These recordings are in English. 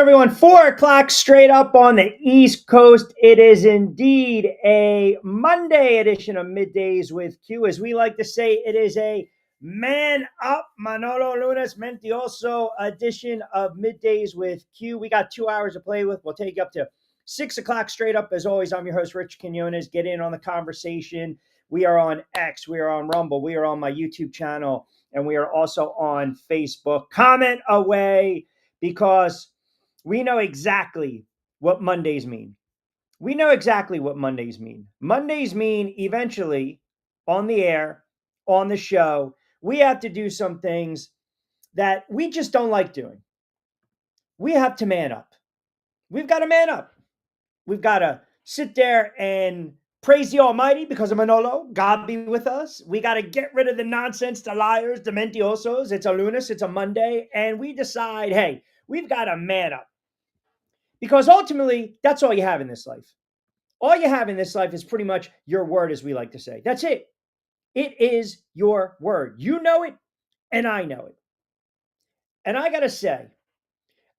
everyone? 4 o'clock straight up on the East Coast. It is indeed a Monday edition of Middays with Q. As we like to say, it is a man up Manolo Lunes Mentioso edition of Middays with Q. We got 2 hours to play with. We'll take you up to 6 o'clock straight up. As always, I'm your host, Rich Quinones. Get in on the conversation. We are on X. We are on Rumble. We are on my YouTube channel. And we are also on Facebook. Comment away because we know exactly what Mondays mean. We know exactly what Mondays mean. Mondays mean eventually on the air, on the show, we have to do some things that we just don't like doing. We have to man up. We've got to man up. We've got to sit there and praise the Almighty because of Manolo. God be with us. We got to get rid of the nonsense, the liars, the mentiosos. It's a lunes, it's a Monday. And we decide, hey, we've got to man up. Because ultimately, that's all you have in this life. All you have in this life is pretty much your word, as we like to say. That's it. It is your word. You know it, and I know it. And I got to say,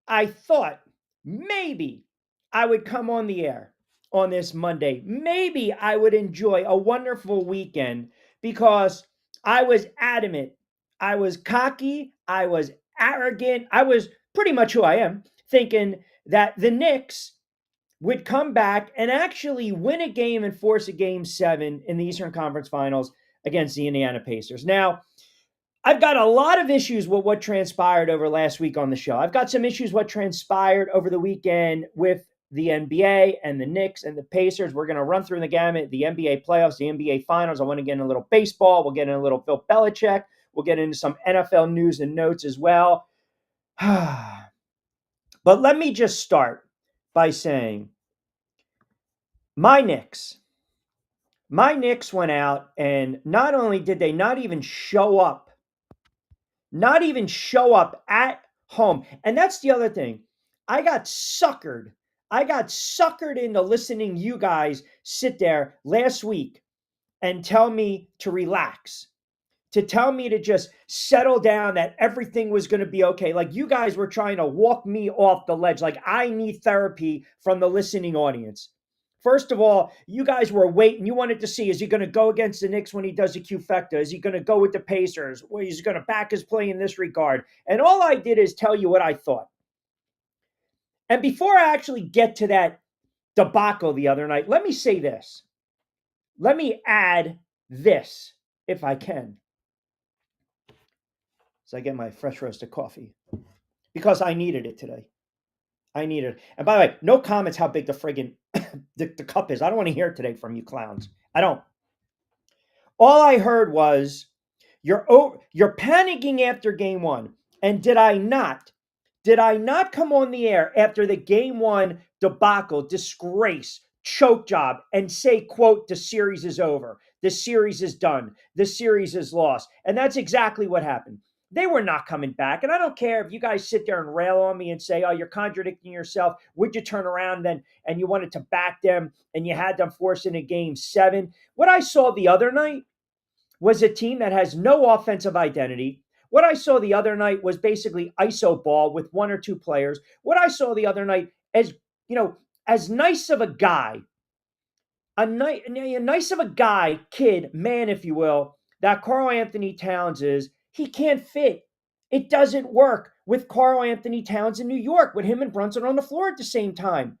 I thought maybe I would come on the air on this Monday. Maybe I would enjoy a wonderful weekend because I was adamant. I was cocky. I was arrogant. I was pretty much who I am, thinking that the Knicks would come back and actually win a game and force a game 7 in the Eastern Conference Finals against the Indiana Pacers. Now, I've got a lot of issues with what transpired over last week on the show. I've got some issues what transpired over the weekend with the NBA and the Knicks and the Pacers. We're going to run through the gamut, the NBA playoffs, the NBA finals. I want to get in a little baseball. We'll get in a little Bill Belichick. We'll get into some NFL news and notes as well. But let me just start by saying my Knicks went out, and not only did they not even show up at home. And that's the other thing. I got suckered into listening you guys sit there last week and tell me to relax, to tell me to just settle down, that everything was going to be okay. Like you guys were trying to walk me off the ledge. Like I need therapy from the listening audience. First of all, you guys were waiting. You wanted to see, is he going to go against the Knicks when he does a Q-fecta? Is he going to go with the Pacers? Or is he going to back his play in this regard? And all I did is tell you what I thought. And before I actually get to that debacle the other night, let me say this. Let me add this, if I can. So I get my fresh roasted coffee because I needed it today. I needed it. And by the way, no comments how big the friggin' the cup is. I don't want to hear it today from you clowns. I don't. All I heard was you're panicking after game 1. And did I not come on the air after the game 1 debacle, disgrace, choke job and say, quote, the series is over. The series is done. The series is lost. And that's exactly what happened. They were not coming back. And I don't care if you guys sit there and rail on me and say, oh, you're contradicting yourself. Would you turn around then and you wanted to back them and you had them forcing a game 7? What I saw the other night was a team that has no offensive identity. What I saw the other night was basically iso ball with 1 or 2 players. What I saw the other night, as nice of a guy, kid, man, if you will, that Karl-Anthony Towns is, he can't fit. It doesn't work with Karl-Anthony Towns in New York, with him and Brunson on the floor at the same time.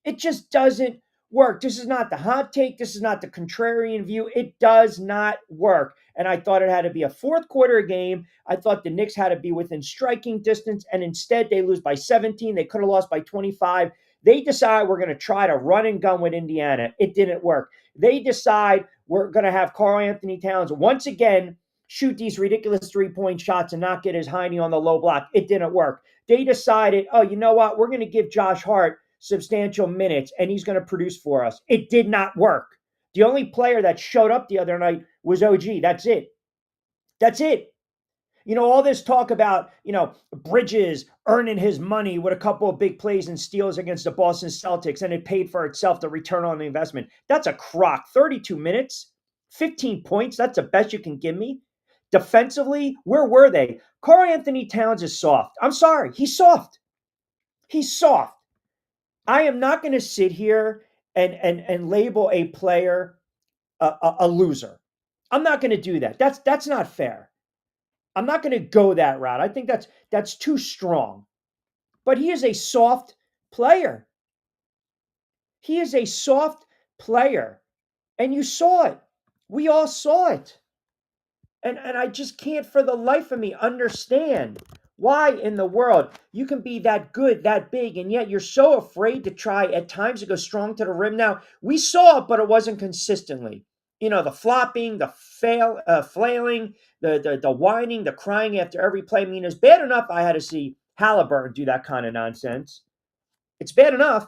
It just doesn't work. This is not the hot take. This is not the contrarian view. It does not work. And I thought it had to be a fourth quarter game. I thought the Knicks had to be within striking distance, and instead they lose by 17. They could have lost by 25. They decide we're going to try to run and gun with Indiana. It didn't work. They decide we're going to have Karl-Anthony Towns once again shoot these ridiculous 3-point shots and not get his hiney on the low block. It didn't work. They decided, oh, you know what? We're going to give Josh Hart substantial minutes and he's going to produce for us. It did not work. The only player that showed up the other night was OG. That's it. That's it. All this talk about, Bridges earning his money with a couple of big plays and steals against the Boston Celtics, and it paid for itself, the return on the investment. That's a crock. 32 minutes, 15 points. That's the best you can give me. Defensively, where were they? Karl-Anthony Towns is soft. I'm sorry. He's soft. He's soft. I am not going to sit here and label a player a loser. I'm not going to do that. That's not fair. I'm not going to go that route. I think that's too strong. But he is a soft player. He is a soft player. And you saw it. We all saw it. And I just can't for the life of me understand why in the world you can be that good, that big, and yet you're so afraid to try at times to go strong to the rim. Now, we saw it, but it wasn't consistently. The flopping, the flailing, the whining, the crying after every play. I mean, it's bad enough I had to see Halliburton do that kind of nonsense. It's bad enough.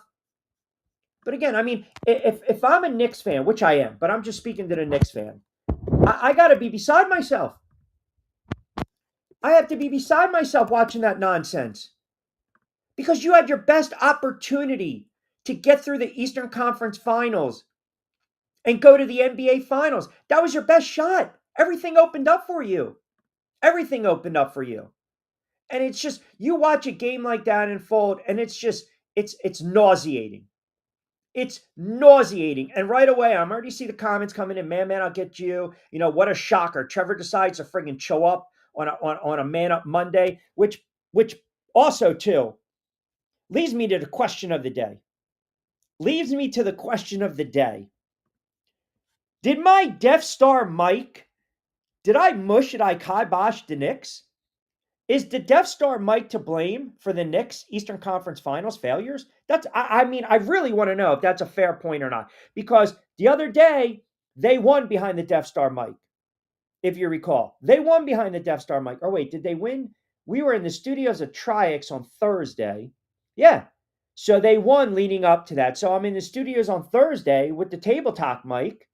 But again, I mean, if I'm a Knicks fan, which I am, but I'm just speaking to the Knicks fan, I got to be beside myself. I have to be beside myself watching that nonsense. Because you had your best opportunity to get through the Eastern Conference Finals and go to the NBA Finals. That was your best shot. Everything opened up for you. Everything opened up for you. And it's just, you watch a game like that unfold, and it's just, it's nauseating. It's nauseating. And right away, I'm already see the comments coming in. Man, I'll get you. What a shocker. Trevor decides to friggin' show up on a Man Up Monday, which also, too, leads me to the question of the day. Did my Death Star Mike, did I mush, did I kibosh the Knicks? Is the Death Star Mike to blame for the Knicks Eastern Conference Finals failures? I mean, I really want to know if that's a fair point or not. Because the other day, they won behind the Death Star Mike. If you recall, they won behind the Death Star Mike. Or wait, did they win? We were in the studios of Tri-X on Thursday. Yeah. So they won leading up to that. So I'm in the studios on Thursday with the tabletop mic.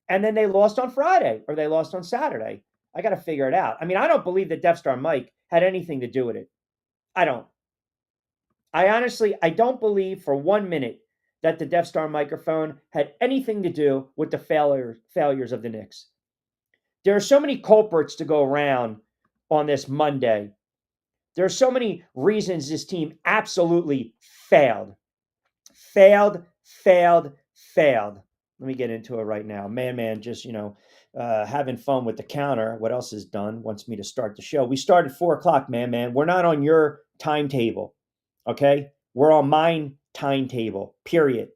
And then they lost on Friday, or they lost on Saturday. I got to figure it out. I mean, I don't believe that Death Star Mike had anything to do with it. I don't. I don't believe for 1 minute that the Death Star microphone had anything to do with the failures of the Knicks. There are so many culprits to go around on this Monday. There are so many reasons this team absolutely failed. Failed. Let me get into it right now. Man, just, having fun with the counter. What else is done? Wants me to start the show. We start at 4 o'clock, man. We're not on your timetable, okay? We're on mine timetable, period.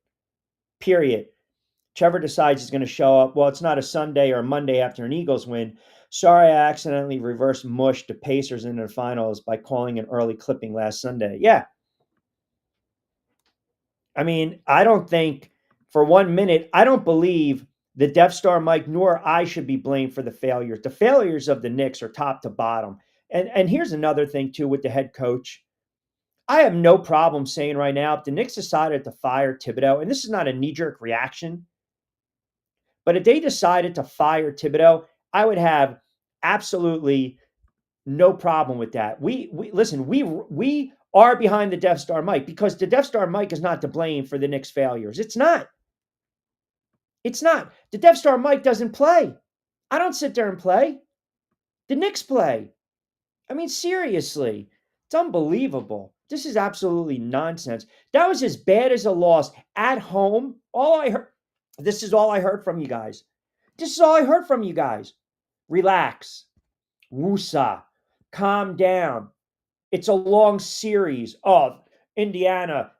Trevor decides he's going to show up. Well, it's not a Sunday or a Monday after an Eagles win. Sorry, I accidentally reverse mushed the Pacers into the finals by calling an early clipping last Sunday. Yeah. I mean, I don't think for 1 minute, I don't believe the Death Star Mike nor I should be blamed for the failures. The failures of the Knicks are top to bottom. And here's another thing, too, with the head coach. I have no problem saying right now, if the Knicks decided to fire Thibodeau, and this is not a knee-jerk reaction, but if they decided to fire Thibodeau, I would have absolutely no problem with that. We are behind the Death Star Mike because the Death Star Mike is not to blame for the Knicks' failures. It's not. The Death Star Mike doesn't play. I don't sit there and play. The Knicks play. I mean, seriously. It's unbelievable. This is absolutely nonsense. That was as bad as a loss at home. This is all I heard from you guys. Relax. Woosah. Calm down. It's a long series. Oh, Indiana,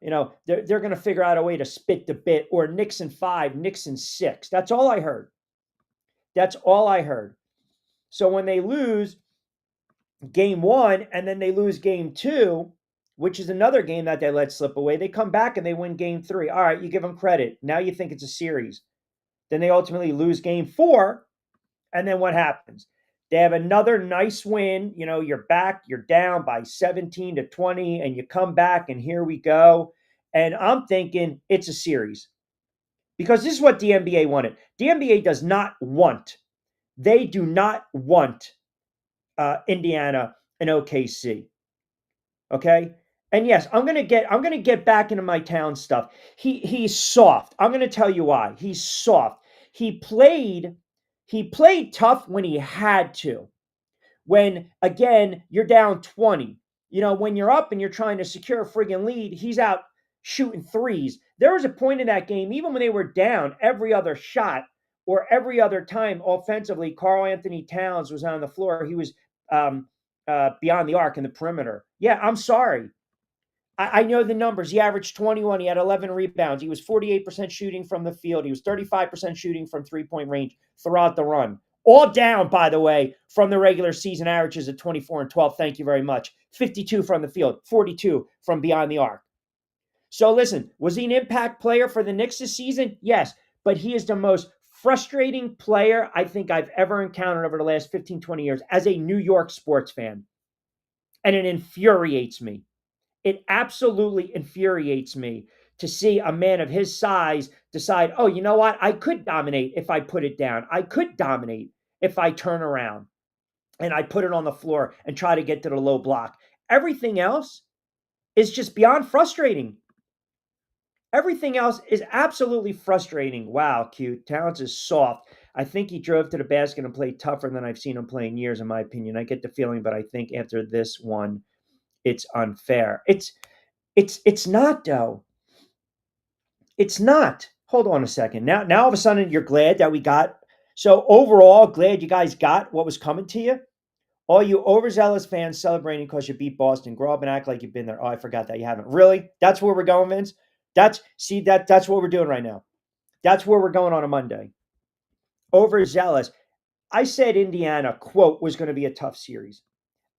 they're going to figure out a way to spit the bit, or Knicks in 5, Knicks in 6. That's all I heard. So when they lose game 1 and then they lose game 2, which is another game that they let slip away, they come back and they win game 3. All right, you give them credit. Now you think it's a series. Then they ultimately lose game 4. And then what happens? They have another nice win. You're back, you're down by 17-20, and you come back, and here we go. And I'm thinking it's a series. Because this is what the NBA wanted. The NBA does not want. They do not want Indiana and OKC. Okay? And yes, I'm gonna get back into my town stuff. He's soft. I'm gonna tell you why. He's soft. He played tough when he had to. When, again, you're down 20. When you're up and you're trying to secure a friggin' lead, he's out shooting threes. There was a point in that game, even when they were down every other shot or every other time offensively, Karl-Anthony Towns was on the floor. He was beyond the arc in the perimeter. Yeah, I'm sorry. I know the numbers. He averaged 21. He had 11 rebounds. He was 48% shooting from the field. He was 35% shooting from three-point range throughout the run. All down, by the way, from the regular season averages of 24 and 12. Thank you very much. 52 from the field, 42 from beyond the arc. So listen, was he an impact player for the Knicks this season? Yes, but he is the most frustrating player I think I've ever encountered over the last 15, 20 years as a New York sports fan. And it infuriates me. It absolutely infuriates me to see a man of his size decide, oh, you know what? I could dominate if I put it down. I could dominate if I turn around and I put it on the floor and try to get to the low block. Everything else is just beyond frustrating. Everything else is absolutely frustrating. Wow, cute. Towns is soft. I think he drove to the basket and played tougher than I've seen him play in years, in my opinion. I get the feeling, but I think after this one, it's unfair. It's not though. It's not. Hold on a second. Now all of a sudden you're glad that we got. So overall, glad you guys got what was coming to you. All you overzealous fans celebrating because you beat Boston, grow up and act like you've been there. Oh, I forgot that you haven't. Really? That's where we're going, Vince? That's what we're doing right now. That's where we're going on a Monday. Overzealous. I said Indiana, quote, was going to be a tough series.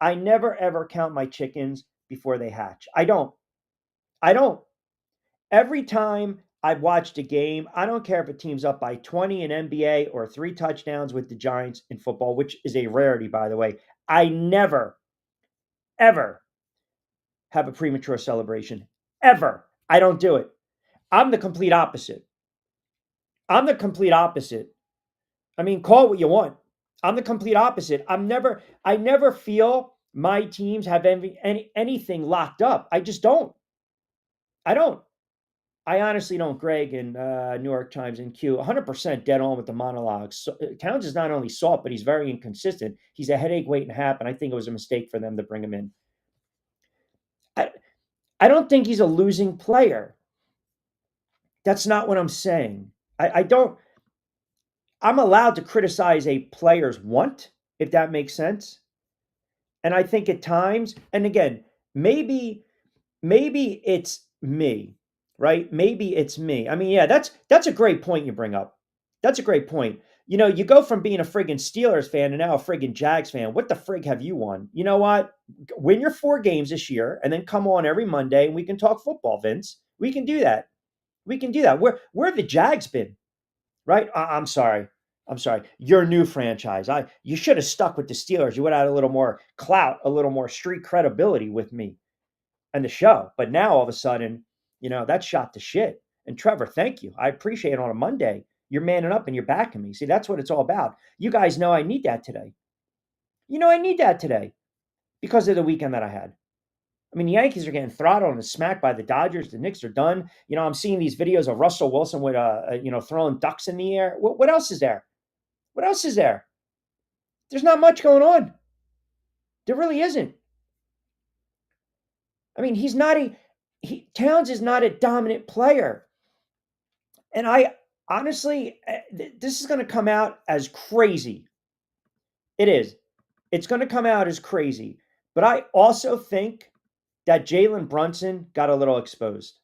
I never ever count my chickens before they hatch. I don't. I don't. Every time I've watched a game, I don't care if a team's up by 20 in NBA or 3 touchdowns with the Giants in football, which is a rarity, by the way. I never, ever have a premature celebration. Ever. I don't do it. I'm the complete opposite. I'm the complete opposite. I mean, call it what you want. I'm the complete opposite. I never feel my teams have anything locked up. I just don't. I don't. I honestly don't. Greg and New York Times and Q, 100% dead on with the monologues. So, Towns is not only soft, but he's very inconsistent. He's a headache waiting to happen. I think it was a mistake for them to bring him in. I don't think he's a losing player. That's not what I'm saying. I don't. I'm allowed to criticize a player's want, if that makes sense. And I think at times, and again, maybe it's me, right? Maybe it's me. I mean, yeah, that's a great point you bring up. That's a great point. You go from being a friggin' Steelers fan to now a friggin' Jags fan. What the frig have you won? You know what? Win your 4 games this year and then come on every Monday and we can talk football, Vince. We can do that. We can do that. Where have the Jags been? Right? I'm sorry. I'm sorry. Your new franchise. You should have stuck with the Steelers. You would have had a little more clout, a little more street credibility with me and the show. But now all of a sudden, that's shot to shit. And Trevor, thank you. I appreciate it on a Monday. You're manning up and you're backing me. See, that's what it's all about. You guys know I need that today. I need that today because of the weekend that I had. I mean, the Yankees are getting throttled and smacked by the Dodgers. The Knicks are done. I'm seeing these videos of Russell Wilson with, throwing ducks in the air. What else is there? What else is there? There's not much going on. There really isn't. I mean, Towns is not a dominant player. And I honestly, this is going to come out as crazy. It is. It's going to come out as crazy. But I also think that Jalen Brunson got a little exposed.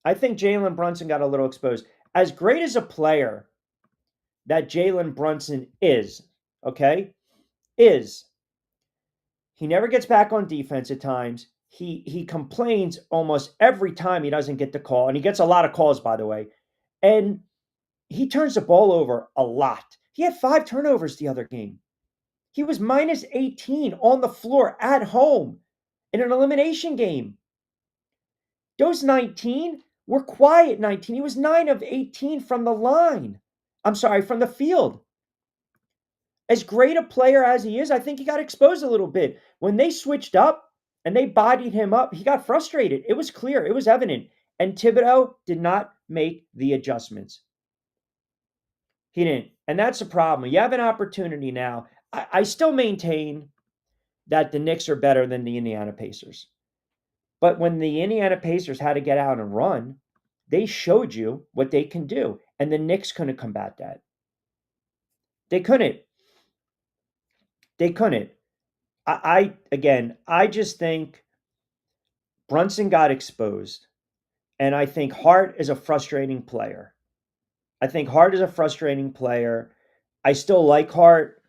I think Jalen Brunson got a little exposed. As great as a player that Jalen Brunson is, okay, he never gets back on defense at times. He complains almost every time he doesn't get the call, and he gets a lot of calls, by the way. And he turns the ball over a lot. He had 5 turnovers the other game. He was minus 18 on the floor at home in an elimination game. Those 19 were quiet 19. He was 9 of 18 from the line. I'm sorry, from the field. As great a player as he is, I think he got exposed a little bit. When they switched up and they bodied him up, he got frustrated. It was clear. It was evident. And Thibodeau did not make the adjustments. He didn't. And that's the problem. You have an opportunity now. I still maintain that the Knicks are better than the Indiana Pacers. But when the Indiana Pacers had to get out and run, they showed you what they can do. And the Knicks couldn't combat that. They couldn't. They couldn't. I just think Brunson got exposed. And I think Hart is a frustrating player. I think Hart is a frustrating player. I still like Hart,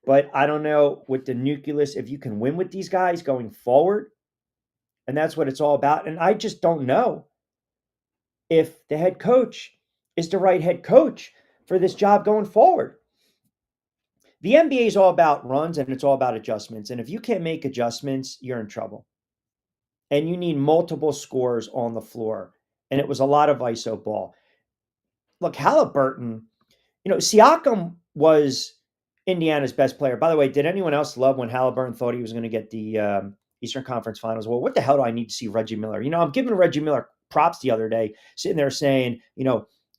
but I don't know with the nucleus if you can win with these guys going forward. And that's what it's all about. And I just don't know if the head coach is the right head coach for this job going forward. The NBA is all about runs and it's all about adjustments. And if you can't make adjustments, you're in trouble. And you need multiple scores on the floor. And it was a lot of ISO ball. Look, Halliburton, Siakam was Indiana's best player. By the way, did anyone else love when Halliburton thought he was going to get the Eastern Conference Finals? Well, what the hell do I need to see Reggie Miller? I'm giving Reggie Miller props the other day, sitting there saying,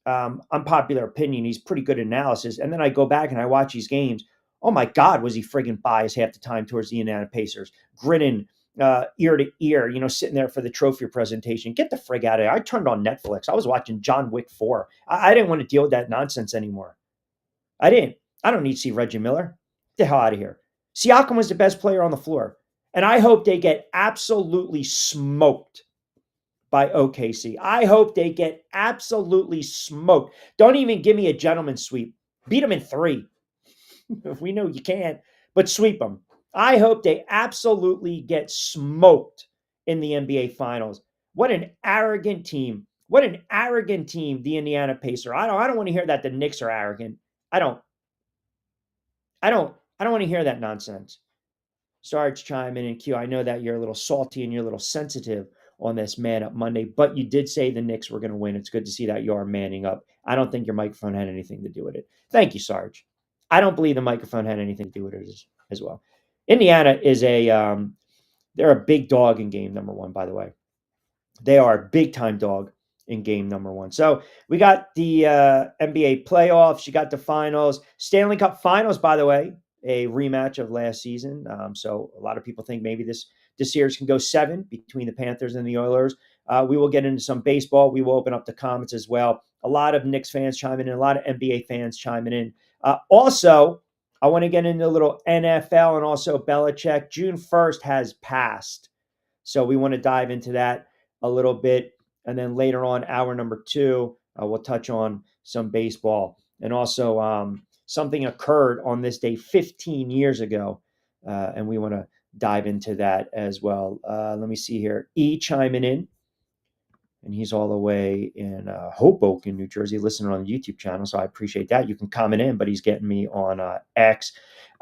unpopular opinion, he's pretty good analysis. And then I go back and I watch these games. Oh my God, was he friggin' biased half the time towards the Indiana Pacers, grinning ear to ear, sitting there for the trophy presentation. Get the frig out of there. I turned on Netflix. I was watching John Wick 4. I didn't want to deal with that nonsense anymore. I didn't. I don't need to see Reggie Miller. Get the hell out of here. Siakam was the best player on the floor. And I hope they get absolutely smoked by OKC. I hope they get absolutely smoked. Don't even give me a gentleman's sweep. Beat them in 3. We know you can't, but sweep them. I hope they absolutely get smoked in the NBA Finals. What an arrogant team. What an arrogant team, the Indiana Pacers. I don't want to hear that the Knicks are arrogant. I don't want to hear that nonsense. Sarge chiming in Q. I know that you're a little salty and you're a little sensitive on this Man Up Monday, but you did say the Knicks were going to win. It's good to see that you are manning up. I don't think your microphone had anything to do with it. Thank you, Sarge. I don't believe the microphone had anything to do with it as well. Indiana is they're a big dog in game number 1, by the way. They are a big time dog in game number 1. So we got the NBA playoffs. You got the finals. Stanley Cup finals, by the way, a rematch of last season. So a lot of people think maybe this series can go 7 between the Panthers and the Oilers. We will get into some baseball. We will open up the comments as well. A lot of Knicks fans chiming in, a lot of NBA fans chiming in. Also, I want to get into a little NFL and also Belichick. June 1st has passed. So we want to dive into that a little bit. And then later on, hour number 2, we'll touch on some baseball. And also something occurred on this day 15 years ago. And we want to dive into that as well. Let me see here. E chiming in. And he's all the way in Hoboken, New Jersey, listening on the YouTube channel. So I appreciate that. You can comment in, but he's getting me on X.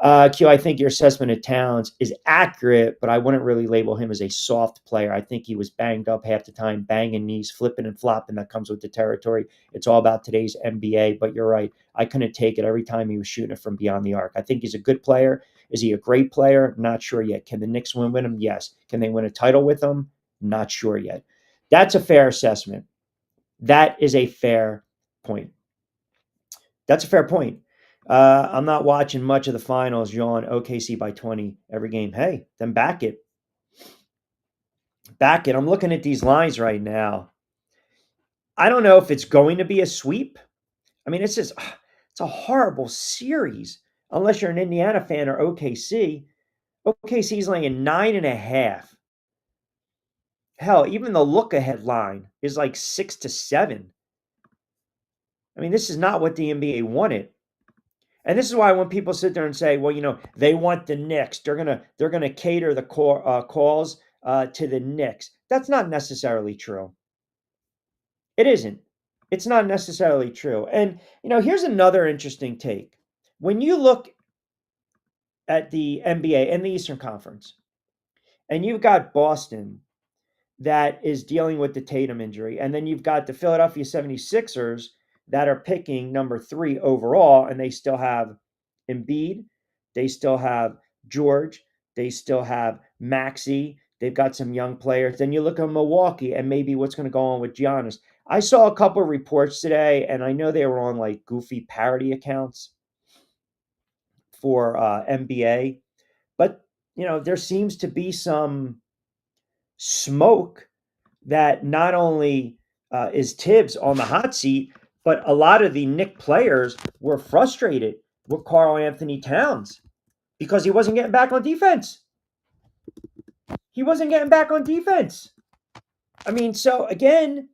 Q, I think your assessment of Towns is accurate, but I wouldn't really label him as a soft player. I think he was banged up half the time, banging knees, flipping and flopping. That comes with the territory. It's all about today's NBA, but you're right. I couldn't take it every time he was shooting it from beyond the arc. I think he's a good player. Is he a great player? Not sure yet. Can the Knicks win with him? Yes. Can they win a title with him? Not sure yet. That's a fair assessment. That is a fair point. That's a fair point. I'm not watching much of the finals, John. OKC by 20 every game. Hey, then back it. Back it. I'm looking at these lines right now. I don't know if it's going to be a sweep. I mean, it's a horrible series unless you're an Indiana fan or OKC. OKC's laying 9.5. Hell, even the look-ahead line is like 6-7. I mean, this is not what the NBA wanted. And this is why when people sit there and say, well, they want the Knicks, they're gonna cater the calls to the Knicks. That's not necessarily true. It isn't. It's not necessarily true. And here's another interesting take. When you look at the NBA and the Eastern Conference, and you've got Boston that is dealing with the Tatum injury, and then you've got the Philadelphia 76ers that are picking number 3 overall, and they still have Embiid, they still have George, they still have Maxey, they've got some young players. Then you look at Milwaukee and maybe what's going to go on with Giannis. I saw a couple of reports today, and I know they were on like goofy parody accounts for NBA, but there seems to be some smoke that not only is Tibbs on the hot seat, but a lot of the Knick players were frustrated with Karl-Anthony Towns because he wasn't getting back on defense. He wasn't getting back on defense. I mean, so again,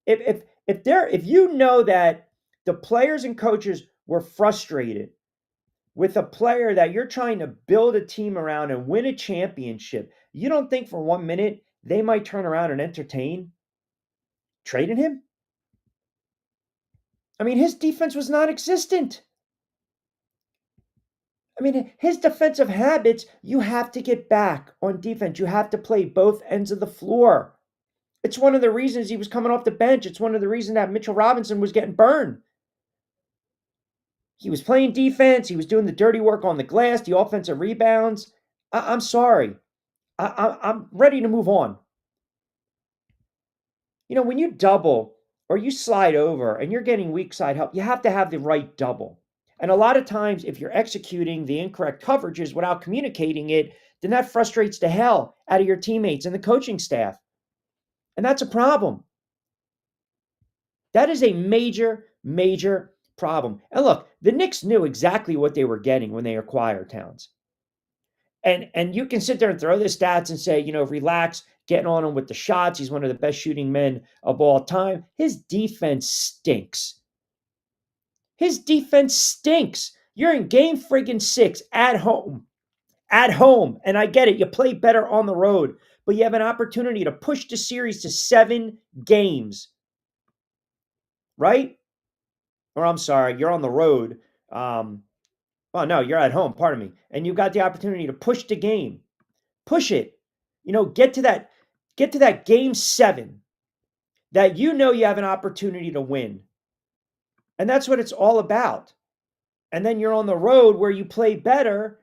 if you know that the players and coaches were frustrated with a player that you're trying to build a team around and win a championship, you don't think for 1 minute they might turn around and entertain trading him? I mean, his defense was non-existent. I mean, his defensive habits, you have to get back on defense. You have to play both ends of the floor. It's one of the reasons he was coming off the bench. It's one of the reasons that Mitchell Robinson was getting burned. He was playing defense. He was doing the dirty work on the glass, the offensive rebounds. I'm sorry. I'm ready to move on. When you double or you slide over and you're getting weak side help, you have to have the right double. And a lot of times, if you're executing the incorrect coverages without communicating it, then that frustrates the hell out of your teammates and the coaching staff. And that's a problem. That is a major, major problem. And look, the Knicks knew exactly what they were getting when they acquired Towns. And you can sit there and throw the stats and say, relax, getting on him with the shots. He's one of the best shooting men of all time. His defense stinks. His defense stinks. You're in game friggin' 6 at home. At home. And I get it. You play better on the road, but you have an opportunity to push the series to 7 games. Right? Or I'm sorry, you're on the road. Well, no, you're at home, pardon me. And you've got the opportunity to push the game. Push it. Get to that game 7 that you have an opportunity to win. And that's what it's all about. And then you're on the road where you play better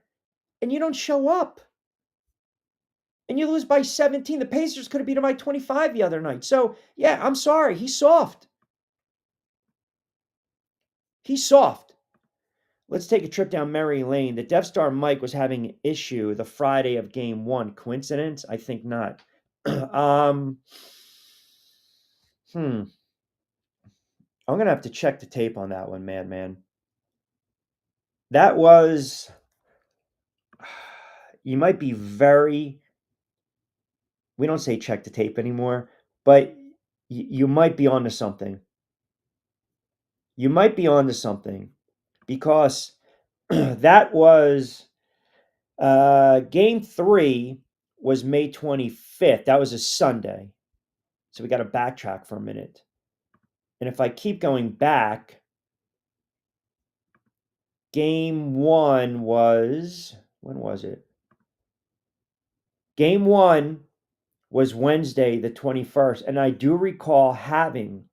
and you don't show up. And you lose by 17. The Pacers could have beat them by 25 the other night. So, yeah, I'm sorry. He's soft. He's soft. Let's take a trip down memory lane. The Death Star Mike was having an issue the Friday of game 1. Coincidence? I think not. I'm going to have to check the tape on that one, man. That was, you might be we don't say check the tape anymore, but you might be onto something. You might be onto something because that was game 3 was May 25th. That was a Sunday. So we got to backtrack for a minute. And if I keep going back, game 1 was, when was it? Game 1 was Wednesday, the 21st. And I do recall having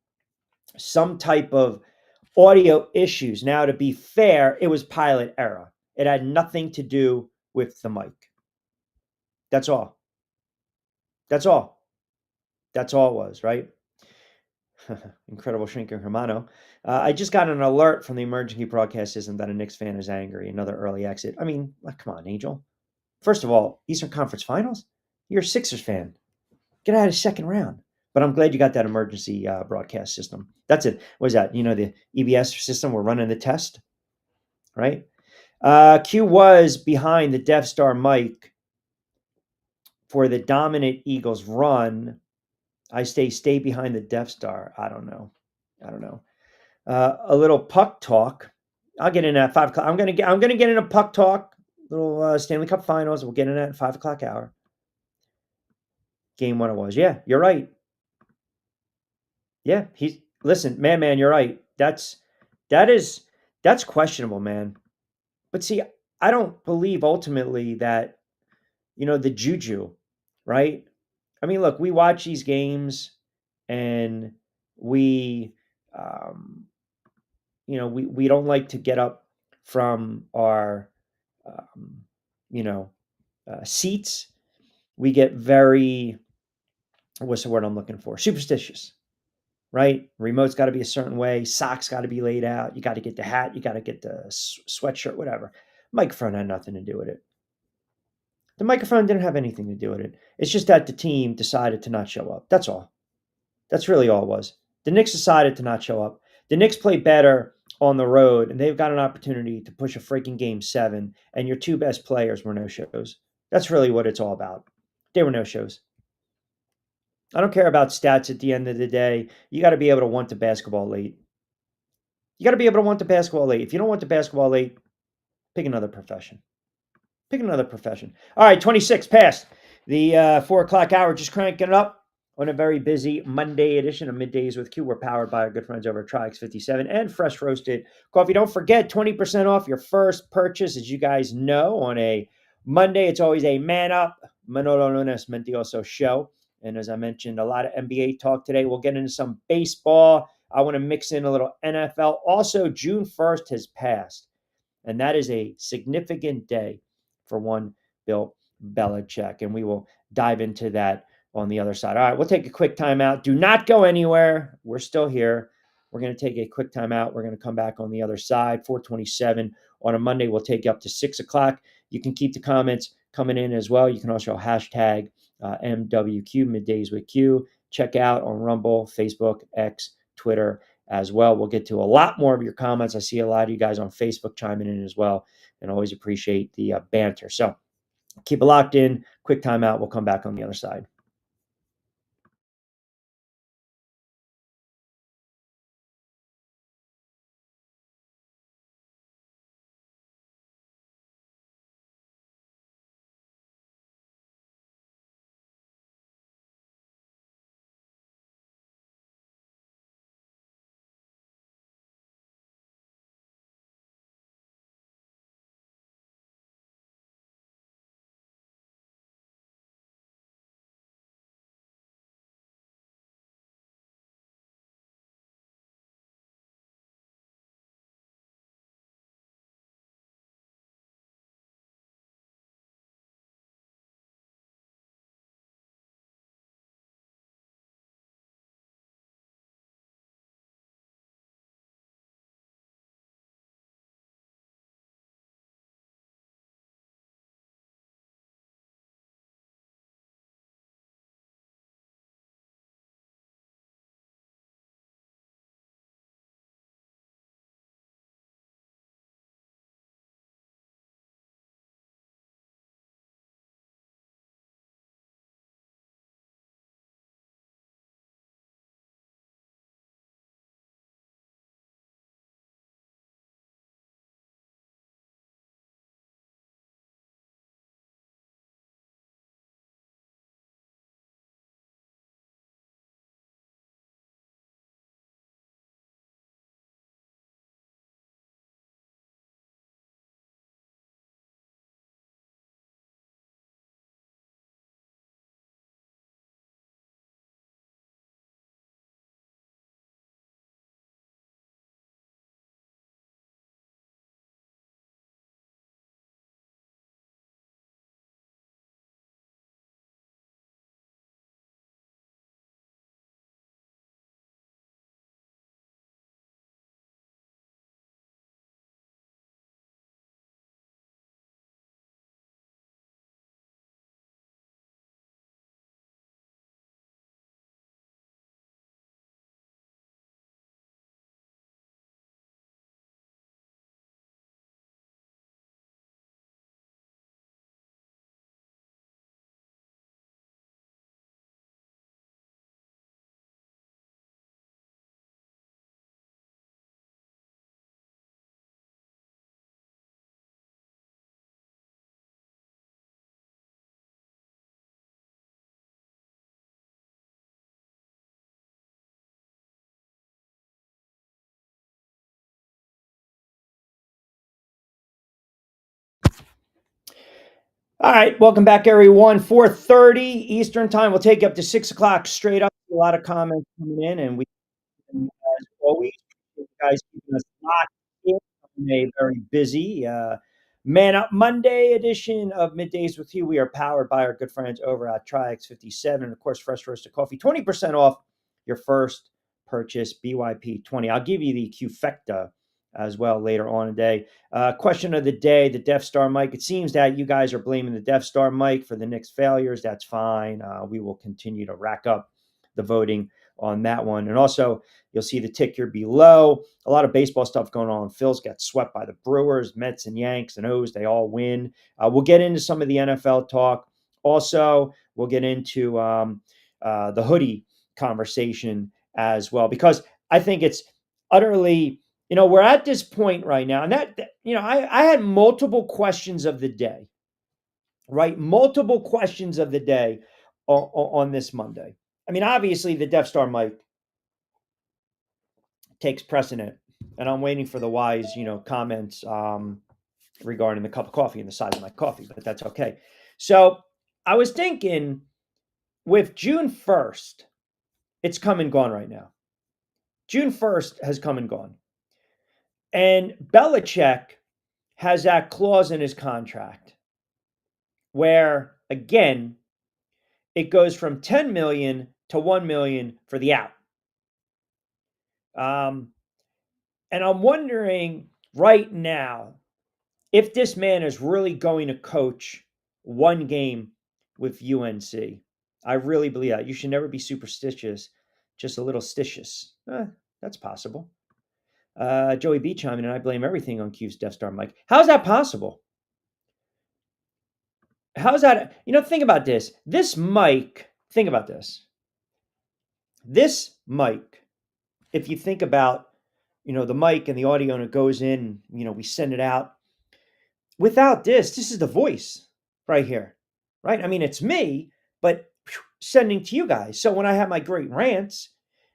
some type of audio issues. Now, to be fair, it was pilot error. It had nothing to do with the mic. That's all. That's all. That's all it was, right? Incredible shrinking Hermano. I just got an alert from the emergency broadcast system that a Knicks fan is angry. Another early exit. I mean, come on, Angel. First of all, Eastern Conference Finals? You're a Sixers fan. Get out of the second round. But I'm glad you got that emergency broadcast system. That's it. What is that? The EBS system? We're running the test, right? Q was behind the Death Star Mike for the dominant Eagles run. I stay behind the Death Star. I don't know. A little puck talk. I'll get in at 5 o'clock. I'm gonna get in a puck talk. Little Stanley Cup Finals. We'll get in at 5 o'clock hour. Game 1 it was. Yeah, you're right. Yeah, listen, man, you're right. That's questionable, man. But see, I don't believe ultimately that the juju, right? I mean, look, we watch these games and we we don't like to get up from our seats. We get very, what's the word I'm looking for? Superstitious, right? Remote's got to be a certain way. Socks got to be laid out. You got to get the hat. You got to get the sweatshirt, whatever. Microphone had nothing to do with it. The microphone didn't have anything to do with it. It's just that the team decided to not show up. That's all. That's really all it was. The Knicks decided to not show up. The Knicks play better on the road, and they've got an opportunity to push a freaking game seven, and your two best players were no shows. That's really what it's all about. They were no shows. I don't care about stats at the end of the day. You got to be able to want the basketball late. You got to be able to want the basketball late. If you don't want the basketball late, pick another profession. Pick another profession. All right, 26 past the 4 o'clock hour. Just cranking it up on a very busy Monday edition of Middays with Q. We're powered by our good friends over at Trix 57 and Fresh Roasted Coffee. Don't forget, 20% off your first purchase. As you guys know, on a Monday, it's always a Man Up, Manolo Lunes Mendioso show. And as I mentioned, a lot of NBA talk today. We'll get into some baseball. I want to mix in a little NFL. Also, June 1st has passed, and that is a significant day for one Bill Belichick. And we will dive into that on the other side. All right, we'll take a quick timeout. Do not go anywhere. We're still here. We're going to take a quick timeout. We're going to come back on the other side. 427 on a Monday. We'll take you up to 6 o'clock. You can keep the comments coming in as well. You can also hashtag MWQ, Middays with Q. Check out on Rumble, Facebook, X, Twitter as well. We'll get to a lot more of your comments. I see a lot of you guys on Facebook chiming in as well, and always appreciate the banter. So keep it locked in. Quick timeout. We'll come back on the other side. All right, welcome back, everyone. 4:30 Eastern time. We'll take you up to 6 o'clock straight up. A lot of comments coming in, and we, as always, you guys keeping us locked in on a very busy Man Up Monday edition of Middays with You. We are powered by our good friends over at Trix 57, and of course, Fresh Roasted Coffee. 20% off your first purchase, BYP 20. I'll give you the Qfecta as well later on today. Question of the day, the Death Star Mike. It seems that you guys are blaming the Death Star Mike for the Knicks' failures. That's fine. We will continue to rack up the voting on that one. And also, you'll see the tick here below. A lot of baseball stuff going on. Phil's got swept by the Brewers, Mets and Yanks and O's. They all win. We'll get into some of the NFL talk. Also, we'll get into the hoodie conversation as well, because I think it's utterly, we're at this point right now. And I had multiple questions of the day, right? Multiple questions of the day on this Monday. I mean, obviously, the Death Star Mike takes precedent, and I'm waiting for the wise, comments regarding the cup of coffee and the size of my coffee, but that's okay. So I was thinking, with June 1st, it's come and gone right now. June 1st has come and gone. And Belichick has that clause in his contract where, again, it goes from 10 million to 1 million for the out. And I'm wondering right now if this man is really going to coach one game with UNC. I really believe that. You should never be superstitious, just a little stitious. That's possible. Joey B chiming in, I blame everything on Q's Death Star Mike. How's that possible? How's that? Think about this. This mic, think about this. This mic, if you think about, the mic and the audio, and it goes in, we send it out. Without this is the voice right here, right? I mean, it's me, but sending to you guys. So when I have my great rants,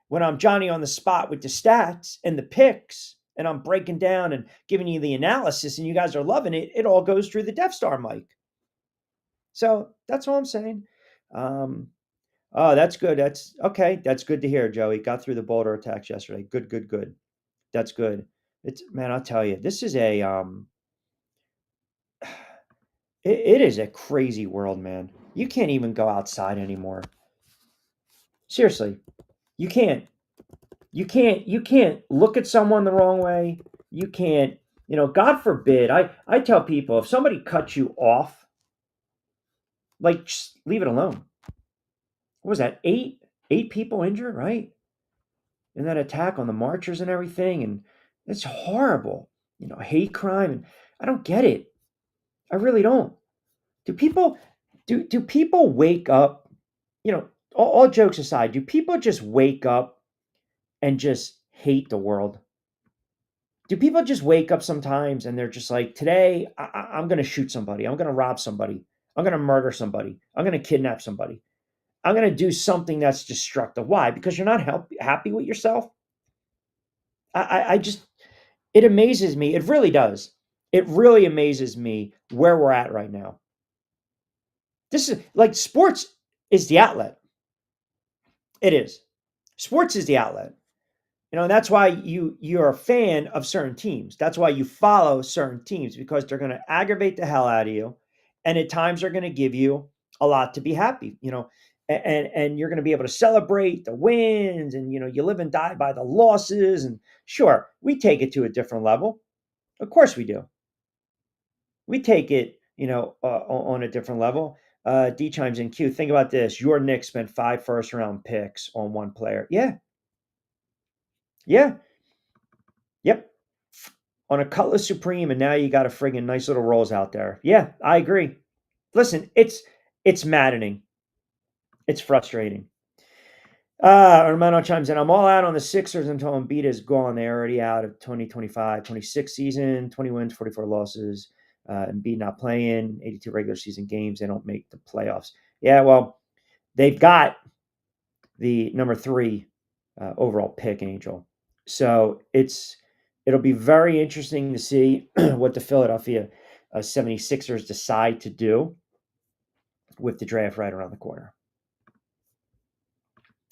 when I'm Johnny on the spot with the stats and the picks, and I'm breaking down and giving you the analysis, and you guys are loving it, it all goes through the Death Star mic. So that's all I'm saying. Oh, that's good. That's okay. That's good to hear, Joey. Got through the Boulder attacks yesterday. Good. That's good. Man, I'll tell you, this is it is a crazy world, man. You can't even go outside anymore. Seriously, you can't. You can't look at someone the wrong way. You can't, God forbid. I tell people, if somebody cuts you off, like, just leave it alone. What was that? Eight people injured, right? In that attack on the marchers and everything. And it's horrible. Hate crime. And I don't get it. I really don't. Do people wake up, all jokes aside, do people just wake up and just hate the world? Do people just wake up sometimes and they're just like, today I'm going to shoot somebody. I'm going to rob somebody. I'm going to murder somebody. I'm going to kidnap somebody. I'm going to do something that's destructive. Why? Because you're not happy with yourself? I just, it amazes me. It really does. It really amazes me where we're at right now. This is like, sports is the outlet. It is. Sports is the outlet. And that's why you're a fan of certain teams. That's why you follow certain teams, because they're going to aggravate the hell out of you. And at times they're going to give you a lot to be happy, and you're going to be able to celebrate the wins, and, you live and die by the losses. And sure, we take it to a different level. Of course we do. We take it, on a different level. D chimes in, Q, think about this. Your Knicks spent 5 first-round picks on one player. Yeah. Yep. On a Cutlass Supreme, and now you got a friggin' nice little rolls out there. Yeah, I agree. Listen, it's maddening. It's frustrating. Hermano chimes in, I'm all out on the Sixers until Embiid is gone. They're already out of 2025-26 season, 20 wins, 44 losses. Embiid not playing, 82 regular season games. They don't make the playoffs. Yeah, well, they've got the number 3 overall pick, Angel. So it'll be very interesting to see what the Philadelphia 76ers decide to do with the draft right around the corner.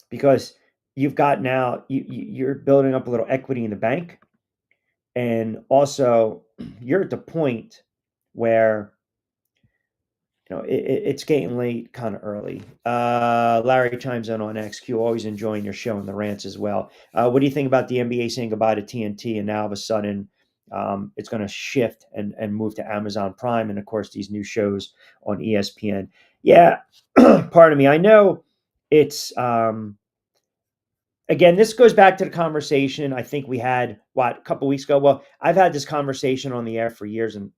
Because you've got now, you're building up a little equity in the bank. And also, you're at the point where, it's getting late kind of early. Larry chimes in on XQ, always enjoying your show and the rants as well. What do you think about the NBA saying goodbye to TNT, and now all of a sudden It's going to shift and move to Amazon Prime, and of course these new shows on ESPN. Yeah, pardon me. I know it's again. This goes back to the conversation I think we had a couple weeks ago. Well, I've had this conversation on the air for years, and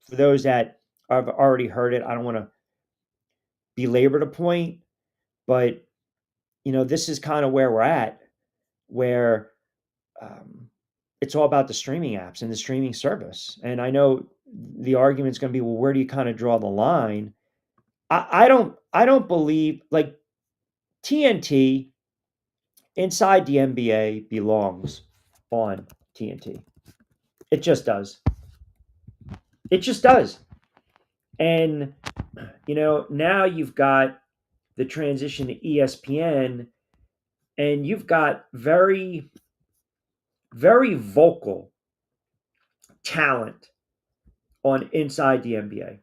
for those that have already heard it, I don't want to belabor the point, but this is kind of where we're at, where um, it's all about the streaming apps and the streaming service. And I know the argument's going to be, well, where do you kind of draw the line? I don't believe like TNT inside the NBA belongs on TNT. It just does. It just does. And now you've got the transition to ESPN, and you've got very, very vocal talent on inside the NBA.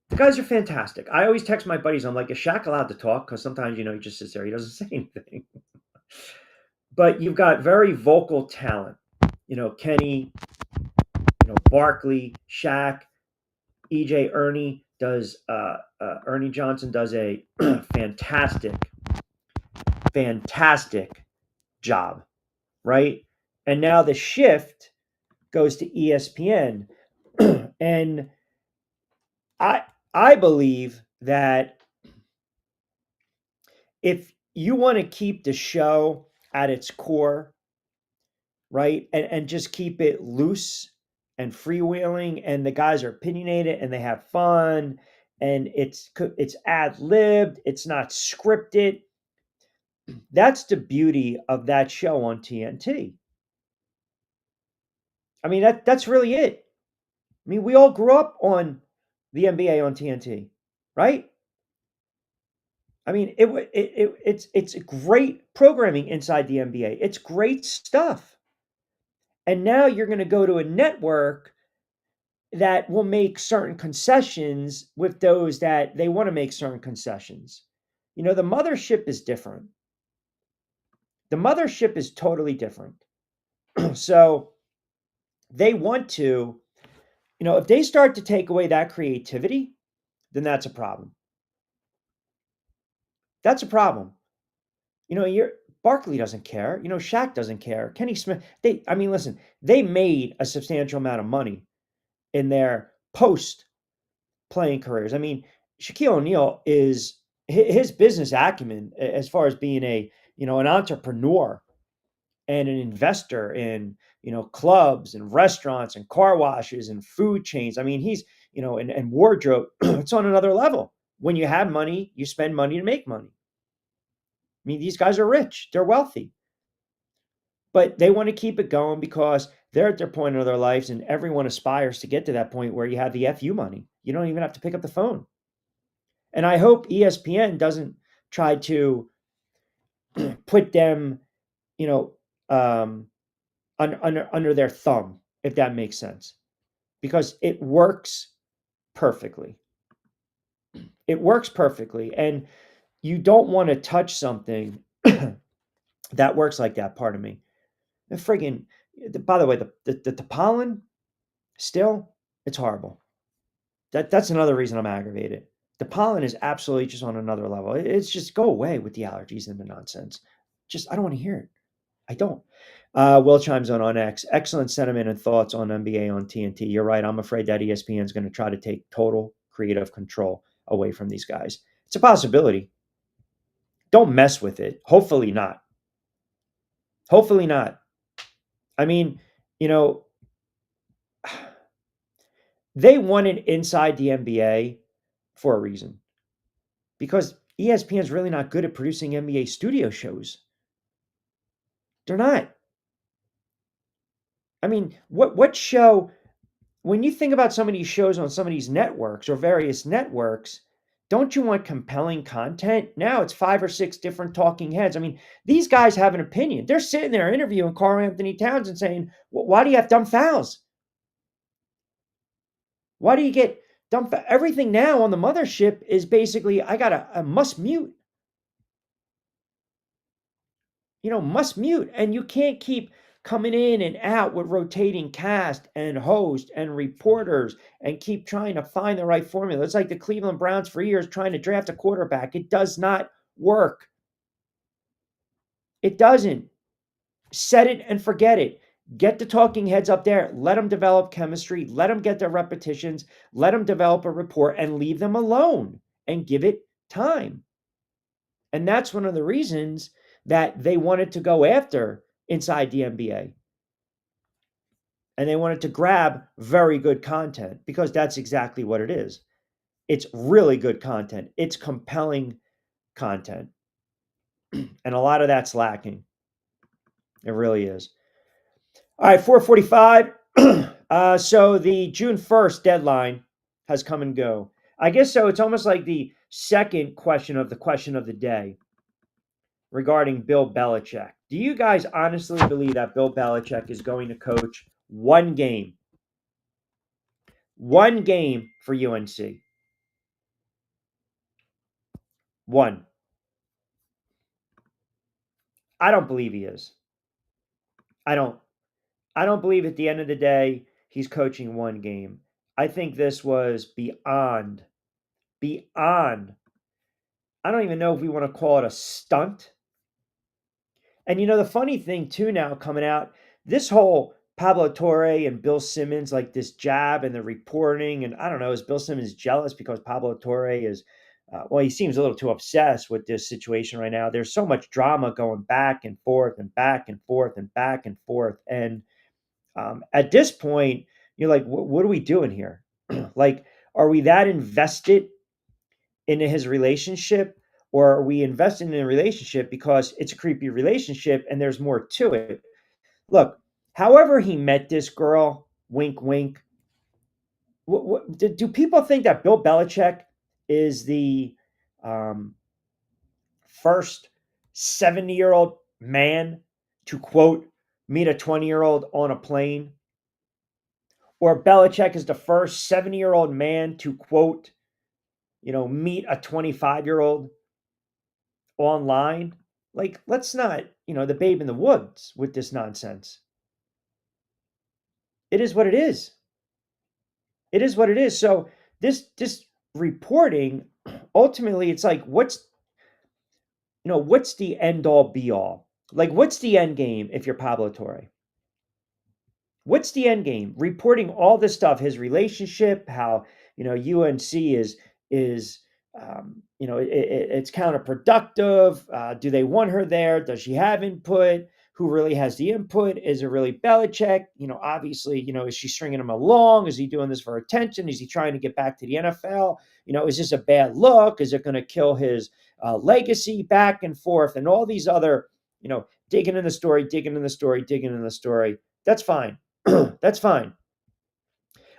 The guys are fantastic. I always text my buddies. I'm like, is Shaq allowed to talk? Because sometimes, he just sits there. He doesn't say anything. But you've got very vocal talent. Kenny, Barkley, Shaq, EJ Ernie does. Ernie Johnson does a fantastic, fantastic job, right? And now the shift goes to ESPN, and I believe that if you want to keep the show at its core, right, and just keep it loose and freewheeling, and the guys are opinionated and they have fun, and it's ad-libbed, it's not scripted. That's the beauty of that show on TNT. I mean, that's really it. I mean, we all grew up on the NBA on TNT, right? I mean, it's great programming inside the NBA. It's great stuff. And now you're going to go to a network that will make certain concessions with those that they want to make certain concessions. The mothership is different. The mothership is totally different. So they want to, if they start to take away that creativity, then that's a problem. That's a problem. Barkley doesn't care. Shaq doesn't care. Kenny Smith. Listen, they made a substantial amount of money in their post playing careers. I mean, Shaquille O'Neal is his business acumen as far as being an entrepreneur and an investor in clubs and restaurants and car washes and food chains. I mean, he's and wardrobe. It's on another level. When you have money, you spend money to make money. I mean, these guys are rich. They're wealthy. But they want to keep it going because they're at their point of their lives, and everyone aspires to get to that point where you have the FU money. You don't even have to pick up the phone. And I hope ESPN doesn't try to put them, under their thumb, if that makes sense, because it works perfectly. It works perfectly, and you don't want to touch something that works like that. Pardon me. The friggin', by the way, the pollen, still, it's horrible. That's another reason I'm aggravated. The pollen is absolutely just on another level. It's just go away with the allergies and the nonsense. I don't want to hear it. I don't. Will chimes on X. Excellent sentiment and thoughts on NBA on TNT. You're right. I'm afraid that ESPN is going to try to take total creative control away from these guys. It's a possibility. Don't mess with it. Hopefully not. Hopefully not. I mean, they wanted inside the NBA for a reason, because ESPN is really not good at producing NBA studio shows. They're not. I mean, what show, when you think about some of these shows on some of these networks or various networks, don't you want compelling content? Now it's 5 or 6 different talking heads. I mean, these guys have an opinion. They're sitting there interviewing Karl-Anthony Towns and saying, why do you have dumb fouls? Why do you get dumb fouls? Everything now on the mothership is basically, I got a must mute. Must mute. And you can't keep coming in and out with rotating cast and host and reporters and keep trying to find the right formula. It's like the Cleveland Browns for years trying to draft a quarterback. It does not work. It doesn't. Set it and forget it. Get the talking heads up there. Let them develop chemistry. Let them get their repetitions. Let them develop a rapport and leave them alone and give it time. And that's one of the reasons that they wanted to go after inside the NBA. And they wanted to grab very good content because that's exactly what it is. It's really good content. It's compelling content. And a lot of that's lacking. It really is. All right, 4:45. So the June 1st deadline has come and go. I guess so. It's almost like the second question of the day regarding Bill Belichick. Do you guys honestly believe that Bill Belichick is going to coach one game? One game for UNC. One. I don't believe he is. I don't. I don't believe at the end of the day he's coaching one game. I think this was beyond. I don't even know if we want to call it a stunt. And the funny thing too now coming out, this whole Pablo Torre and Bill Simmons, like this jab and the reporting, and I don't know, is Bill Simmons jealous because Pablo Torre is, well, he seems a little too obsessed with this situation right now. There's so much drama going back and forth and back and forth and back and forth. And at this point, you're like, what are we doing here? Like, are we that invested into his relationship, or are we investing in a relationship because it's a creepy relationship and there's more to it? Look, however he met this girl, wink, wink. Do people think that Bill Belichick is the um, first 70-year-old man to quote meet a 20-year-old on a plane? Or Belichick is the first 70-year-old man to quote, meet a 25-year-old online? Like, let's not, the babe in the woods with this nonsense. It is what it is. It is what it is. So this reporting, ultimately, it's like, what's the end all be all? Like, what's the end game if you're Pablo Torre? What's the end game? Reporting all this stuff, his relationship, how UNC is it's counterproductive. Do they want her there? Does she have input? Who really has the input? Is it really Belichick? Obviously, is she stringing him along? Is he doing this for attention? Is he trying to get back to the NFL? Is this a bad look? Is it going to kill his legacy? Back and forth, and all these other, digging in the story, digging in the story, digging in the story. That's fine. That's fine.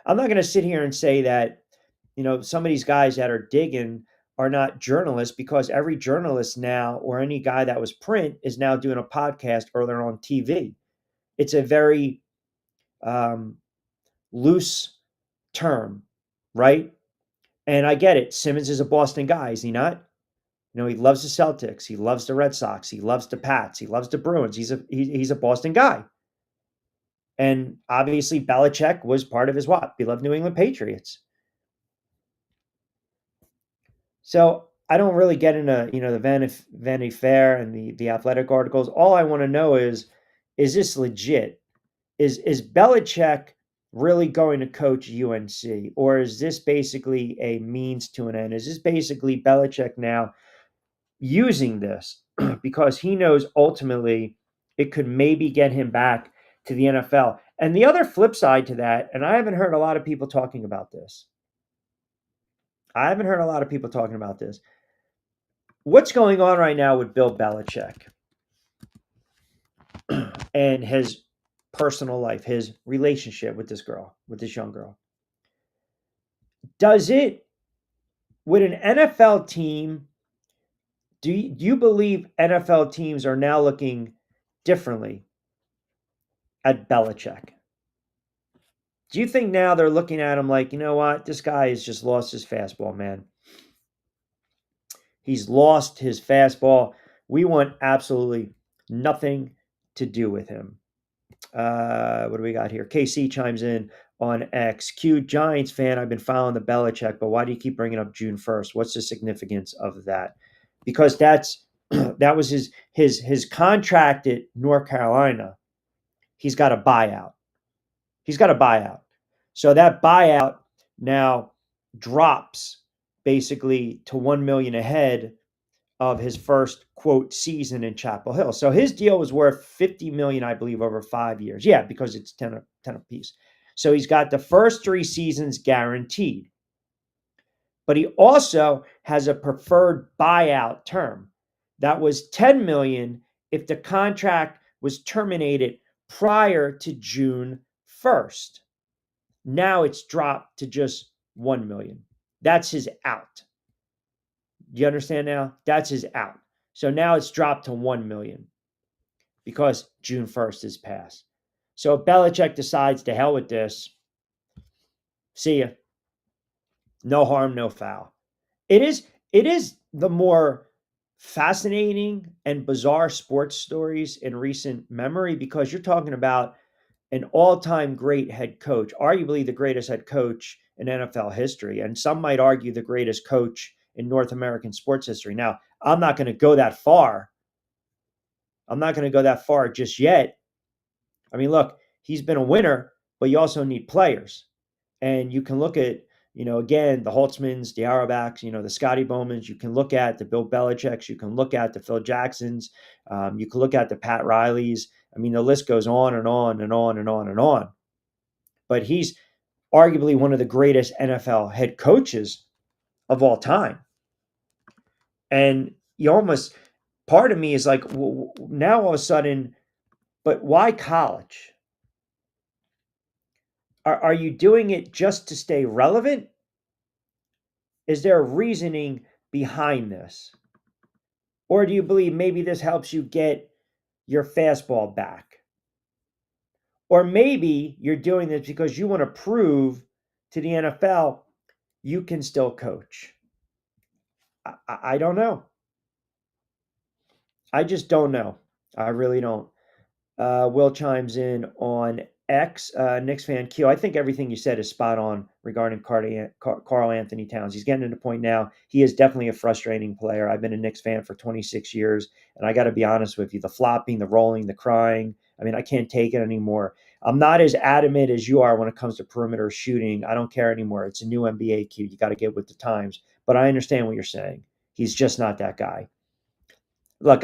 I'm not going to sit here and say that, some of these guys that are digging are not journalists, because every journalist now, or any guy that was print, is now doing a podcast or they're on TV. It's a very loose term, right? And I get it. Simmons is a Boston guy, is he not? He loves the Celtics. He loves the Red Sox. He loves the Pats. He loves the Bruins. He's a Boston guy. And obviously, Belichick was part of his what? Beloved New England Patriots. So I don't really get into, the Vanity Fair and the athletic articles. All I want to know is this legit? Is Belichick really going to coach UNC? Or is this basically a means to an end? Is this basically Belichick now using this because he knows ultimately it could maybe get him back to the NFL? And the other flip side to that, and I haven't heard a lot of people talking about this. What's going on right now with Bill Belichick and his personal life, his relationship with this young girl? Does it, with an NFL team, do you believe NFL teams are now looking differently at Belichick? Do you think now they're looking at him like, you know what, this guy has just lost his fastball, man? He's lost his fastball. We want absolutely nothing to do with him. What do we got here? KC chimes in on X. Q Giants fan. I've been following the Belichick, but why do you keep bringing up June 1st? What's the significance of that? Because that's that was his contract at North Carolina. He's got a buyout. He's got a buyout. So that buyout now drops basically to 1 million ahead of his first quote season in Chapel Hill. So his deal was worth 50 million, I believe, over 5 years. Yeah, because it's 10 apiece. So he's got the first 3 seasons guaranteed. But he also has a preferred buyout term. That was 10 million if the contract was terminated prior to June 1st. Now it's dropped to just 1 million. That's his out. Do you understand now? That's his out. So now it's dropped to 1 million because June 1st is passed. So if Belichick decides to hell with this, see ya. No harm, no foul. It is the more fascinating and bizarre sports stories in recent memory because you're talking about an all-time great head coach, arguably the greatest head coach in NFL history, and some might argue the greatest coach in North American sports history. Now, I'm not going to go that far. I'm not going to go that far just yet. I mean, look, he's been a winner, but you also need players. And you can look at, again, the Holtzmans, the Auerbachs, the Scotty Bowmans. You can look at the Bill Belichicks. You can look at the Phil Jacksons. You can look at the Pat Rileys. I mean, the list goes on and on and on and on and on. But he's arguably one of the greatest NFL head coaches of all time. And part of me is like, now all of a sudden, but why college? Are you doing it just to stay relevant? Is there a reasoning behind this? Or do you believe maybe this helps you get your fastball back? Or maybe you're doing this because you want to prove to the NFL you can still coach. I don't know. I just don't know. I really don't. Will chimes in on X, Knicks fan Q. I think everything you said is spot on regarding Karl-Anthony Towns. He's getting to the point now. He is definitely a frustrating player. I've been a Knicks fan for 26 years, and I got to be honest with you. The flopping, the rolling, the crying, I mean, I can't take it anymore. I'm not as adamant as you are when it comes to perimeter shooting. I don't care anymore. It's a new NBA Q. You got to get with the times. But I understand what you're saying. He's just not that guy. Look,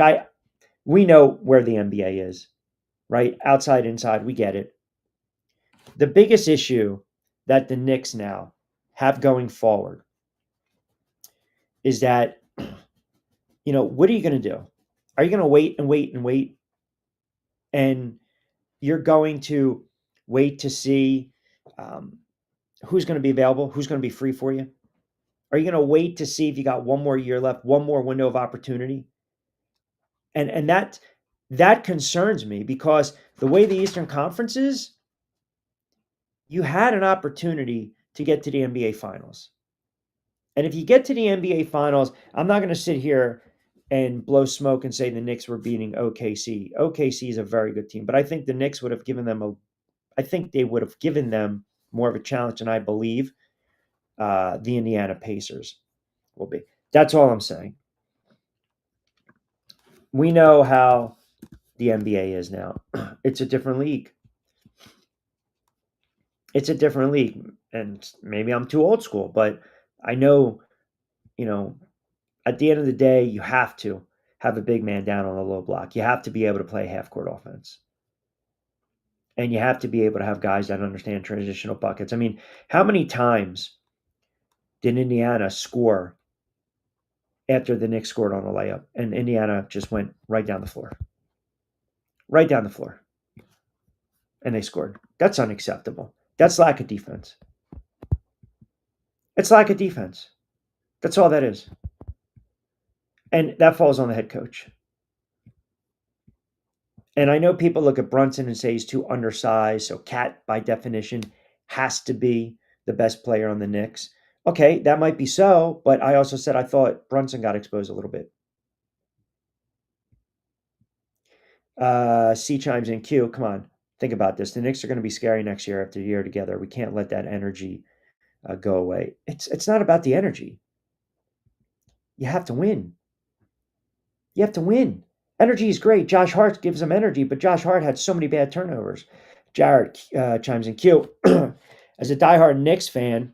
we know where the NBA is, right? Outside, inside, we get it. The biggest issue that the Knicks now have going forward is that, what are you going to do? Are you going to wait and wait and wait? And you're going to wait to see who's going to be available, who's going to be free for you? Are you going to wait to see if you got one more year left, one more window of opportunity? And that concerns me because the way the Eastern Conference is, you had an opportunity to get to the NBA Finals. And if you get to the NBA Finals, I'm not going to sit here and blow smoke and say the Knicks were beating OKC. OKC is a very good team, but I think the Knicks would have given them more of a challenge than I believe the Indiana Pacers will be. That's all I'm saying. We know how the NBA is now. It's a different league. It's a different league. And maybe I'm too old school, but I know, at the end of the day, you have to have a big man down on the low block. You have to be able to play half court offense. And you have to be able to have guys that understand transitional buckets. I mean, how many times did Indiana score after the Knicks scored on a layup and Indiana just went right down the floor? Right down the floor. And they scored. That's unacceptable. That's lack of defense. It's lack of defense. That's all that is. And that falls on the head coach. And I know people look at Brunson and say he's too undersized. So Cat, by definition, has to be the best player on the Knicks. Okay, that might be so, but I also said I thought Brunson got exposed a little bit. C chimes in Q. Come on. Think about this. The Knicks are going to be scary next year after a year together. We can't let that energy go away. It's not about the energy. You have to win. You have to win. Energy is great. Josh Hart gives them energy, but Josh Hart had so many bad turnovers. Jared chimes in. Q, as a diehard Knicks fan,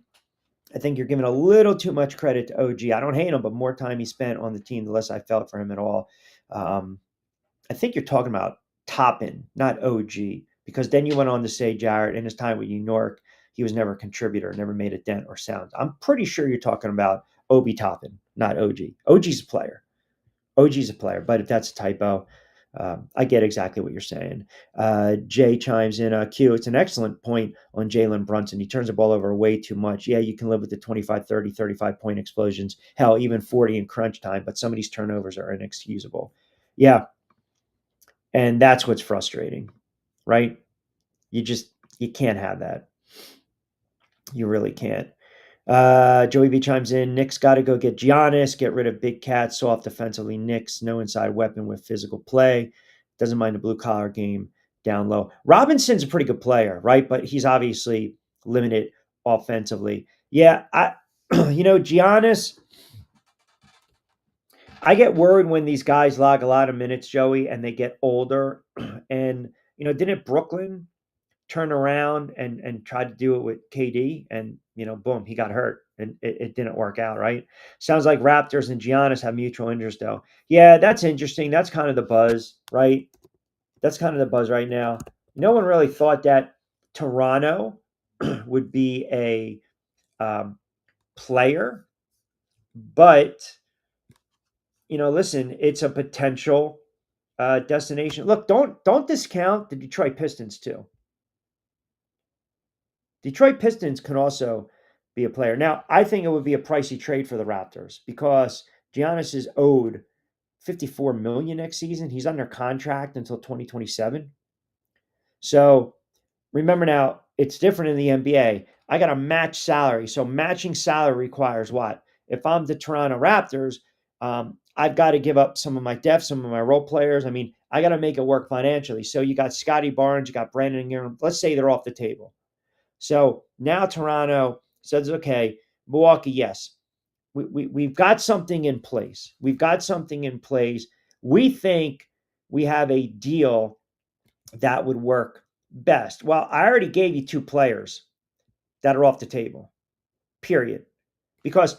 I think you're giving a little too much credit to OG. I don't hate him, but more time he spent on the team, the less I felt for him at all. I think you're talking about Toppin, not OG, because then you went on to say Jarrett in his time with New York, he was never a contributor, never made a dent or sound. I'm pretty sure you're talking about Obi Toppin, not OG. OG's a player. OG's a player, but if that's a typo, I get exactly what you're saying. Jay chimes in, Q, it's an excellent point on Jalen Brunson. He turns the ball over way too much. Yeah, you can live with the 25, 30, 35-point explosions, hell, even 40 in crunch time, but some of these turnovers are inexcusable. Yeah, and that's what's frustrating, right? You can't have that. You really can't. Joey B chimes in. Knicks got to go get Giannis, get rid of Big Cat, soft defensively. Knicks, no inside weapon with physical play. Doesn't mind the blue collar game down low. Robinson's a pretty good player, right? But he's obviously limited offensively. Yeah, Giannis. I get worried when these guys log a lot of minutes, Joey, and they get older. And didn't Brooklyn turn around and try to do it with KD, and boom, he got hurt, and it didn't work out, right? Sounds like Raptors and Giannis have mutual interest, though. Yeah, that's interesting. That's kind of the buzz, right? That's kind of the buzz right now. No one really thought that Toronto would be a player, but listen, it's a potential destination. Look, don't discount the Detroit Pistons too. Detroit Pistons can also be a player. Now, I think it would be a pricey trade for the Raptors because Giannis is owed $54 million next season. He's under contract until 2027. So remember now, it's different in the NBA. I got to match salary. So matching salary requires what? If I'm the Toronto Raptors, I've got to give up some of my depth, some of my role players. I mean, I got to make it work financially. So you got Scotty Barnes, you got Brandon Ingram. Let's say they're off the table. So now Toronto says, okay, Milwaukee, yes, we've got something in place. We've got something in place. We think we have a deal that would work best. Well, I already gave you two players that are off the table, period. Because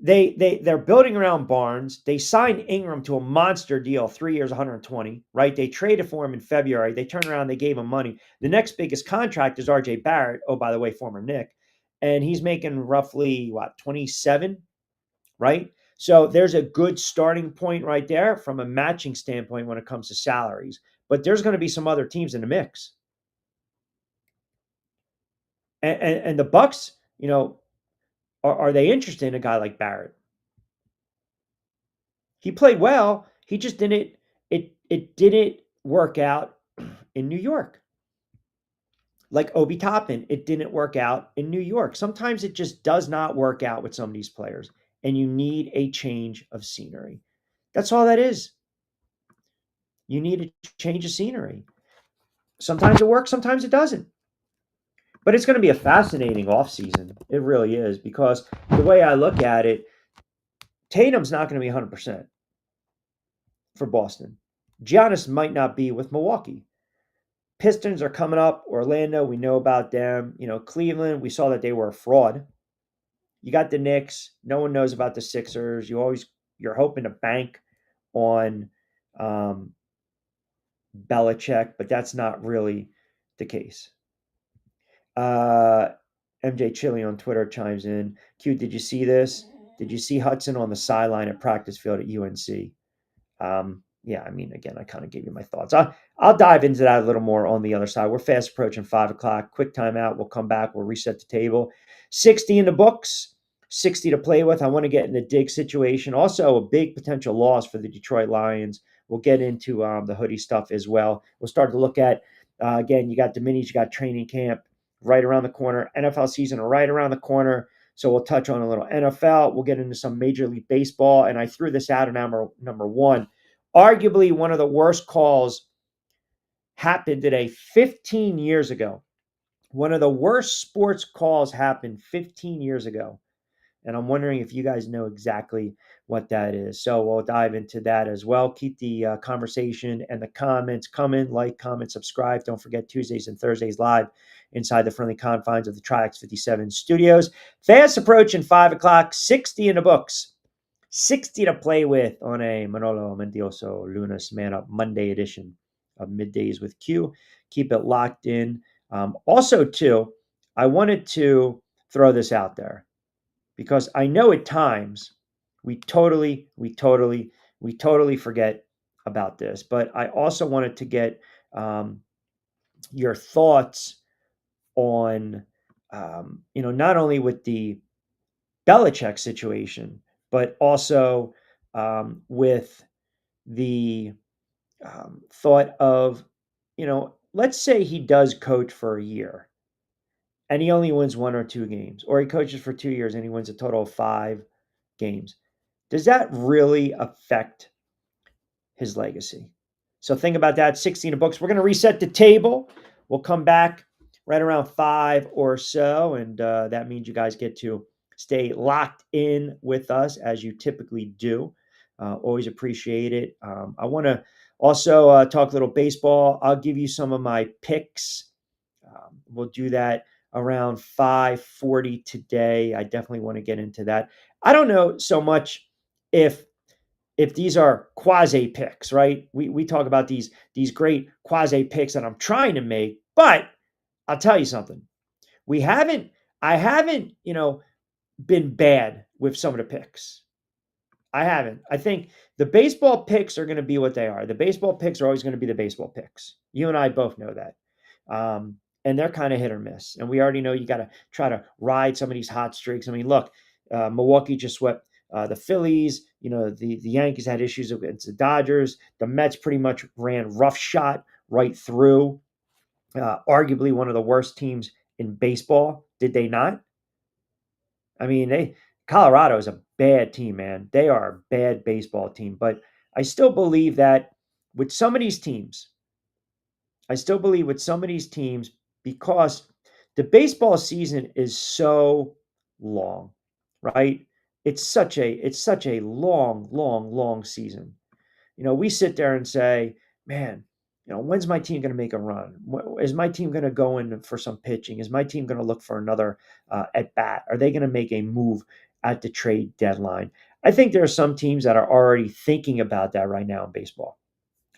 they're building around Barnes. They signed Ingram to a monster deal, 3 years, 120, right? They traded for him in February. They turned around, they gave him money. The next biggest contract is RJ Barrett. Oh, by the way, former Knick. And he's making roughly, 27, right? So there's a good starting point right there from a matching standpoint when it comes to salaries. But there's going to be some other teams in the mix. And the Bucks, are they interested in a guy like Barrett? He played well. He just didn't. It didn't work out in New York. Like Obi Toppin, it didn't work out in New York. Sometimes it just does not work out with some of these players, and you need a change of scenery. That's all that is. You need a change of scenery. Sometimes it works, sometimes it doesn't. But it's going to be a fascinating offseason. It really is, because the way I look at it, Tatum's not going to be 100% for Boston. Giannis might not be with Milwaukee. Pistons are coming up. Orlando, we know about them. Cleveland, we saw that they were a fraud. You got the Knicks. No one knows about the Sixers. You're hoping to bank on Belichick, but that's not really the case. MJ Chili on Twitter chimes in. Q, did you see this? Did you see Hudson on the sideline at practice field at UNC? Yeah, I mean, again, I kind of gave you my thoughts. I'll dive into that a little more on the other side. We're fast approaching 5 o'clock. Quick timeout. We'll come back. We'll reset the table. 60 in the books, 60 to play with. I want to get in the dig situation. Also, a big potential loss for the Detroit Lions. We'll get into the hoodie stuff as well. We'll start to look at, again, you got the minis, you got training camp right around the corner. NFL season right around the corner. So we'll touch on a little NFL. We'll get into some Major League Baseball. And I threw this out at number one. Arguably one of the worst calls happened today 15 years ago. One of the worst sports calls happened 15 years ago. And I'm wondering if you guys know exactly what that is. So we'll dive into that as well. Keep the conversation and the comments coming. Like, comment, subscribe. Don't forget Tuesdays and Thursdays live inside the friendly confines of the Triax 57 studios. Fast approaching 5 o'clock, 60 in the books. 60 to play with on a Manolo Mendioso Lunas Man Up Monday edition of Middays with Q. Keep it locked in. Also, too, I wanted to throw this out there because I know at times we totally forget about this. But I also wanted to get your thoughts on, not only with the Belichick situation, but also with the thought of, let's say he does coach for a year and he only wins 1 or 2 games, or he coaches for 2 years and he wins a total of 5 games. Does that really affect his legacy? So think about that. 16 books. We're going to reset the table. We'll come back right around 5 or so, and that means you guys get to stay locked in with us as you typically do. Always appreciate it. I want to also talk a little baseball. I'll give you some of my picks. We'll do that around 5:40 today. I definitely want to get into that. I don't know so much if these are quasi picks, right? We talk about these great quasi picks that I'm trying to make, but I'll tell you something. We haven't I haven't, been bad with some of the picks. I haven't. I think the baseball picks are going to be what they are. The baseball picks are always going to be the baseball picks. You and I both know that. And they're kind of hit or miss. And we already know you got to try to ride some of these hot streaks. I mean, look, Milwaukee just swept the Phillies. The Yankees had issues against the Dodgers. The Mets pretty much ran roughshod right through arguably one of the worst teams in baseball. Did they not? I mean, Colorado is a bad team, man. They are a bad baseball team. But I still believe that with some of these teams, I still believe with some of these teams because the baseball season is so long, right? It's such a long, long, long season. We sit there and say, man, when's my team going to make a run? Is my team going to go in for some pitching? Is my team going to look for another at bat? Are they going to make a move at the trade deadline? I think there are some teams that are already thinking about that right now in baseball.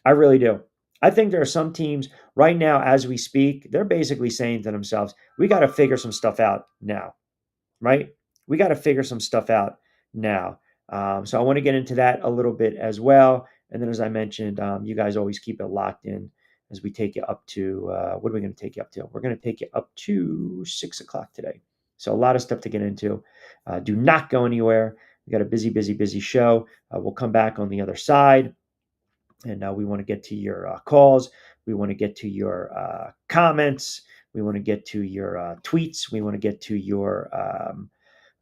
I really do. I think there are some teams right now, as we speak, they're basically saying to themselves, we got to figure some stuff out now, right? We got to figure some stuff out now. So I want to get into that a little bit as well. And then, as I mentioned, you guys always keep it locked in as we take you up to what are we going to take you up to? We're going to take you up to 6 o'clock today. So a lot of stuff to get into. Do not go anywhere. We got a busy, busy, busy show. We'll come back on the other side. And we want to get to your calls. We want to get to your comments. We want to get to your tweets. We want to get to your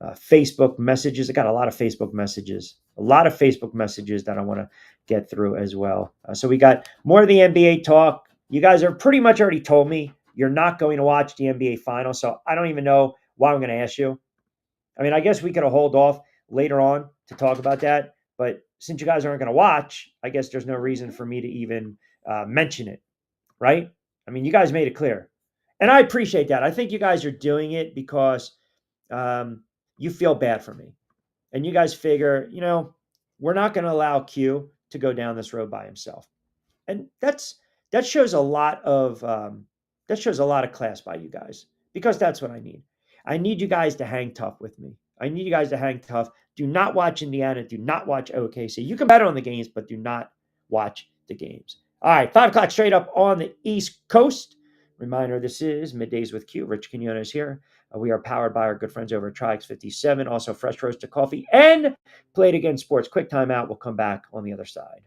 Facebook messages. I got a lot of Facebook messages, that I want to get through as well. So we got more of the NBA talk. You guys are pretty much already told me you're not going to watch the NBA final. So I don't even know why I'm going to ask you. I mean, I guess we could hold off later on to talk about that. But since you guys aren't going to watch, I guess there's no reason for me to even mention it, right? I mean, you guys made it clear. And I appreciate that. I think you guys are doing it because you feel bad for me. And you guys figure, we're not going to allow Q to go down this road by himself. And that shows a lot of class by you guys because that's what I need. I need you guys to hang tough with me. I need you guys to hang tough. Do not watch Indiana. Do not watch OKC. You can bet on the games, but do not watch the games. All right, 5 o'clock straight up on the East Coast. Reminder, this is Middays with Q. Rich Quinones here. We are powered by our good friends over at Trix 57. Also, fresh roasted coffee and Play It Again Sports. Quick timeout. We'll come back on the other side.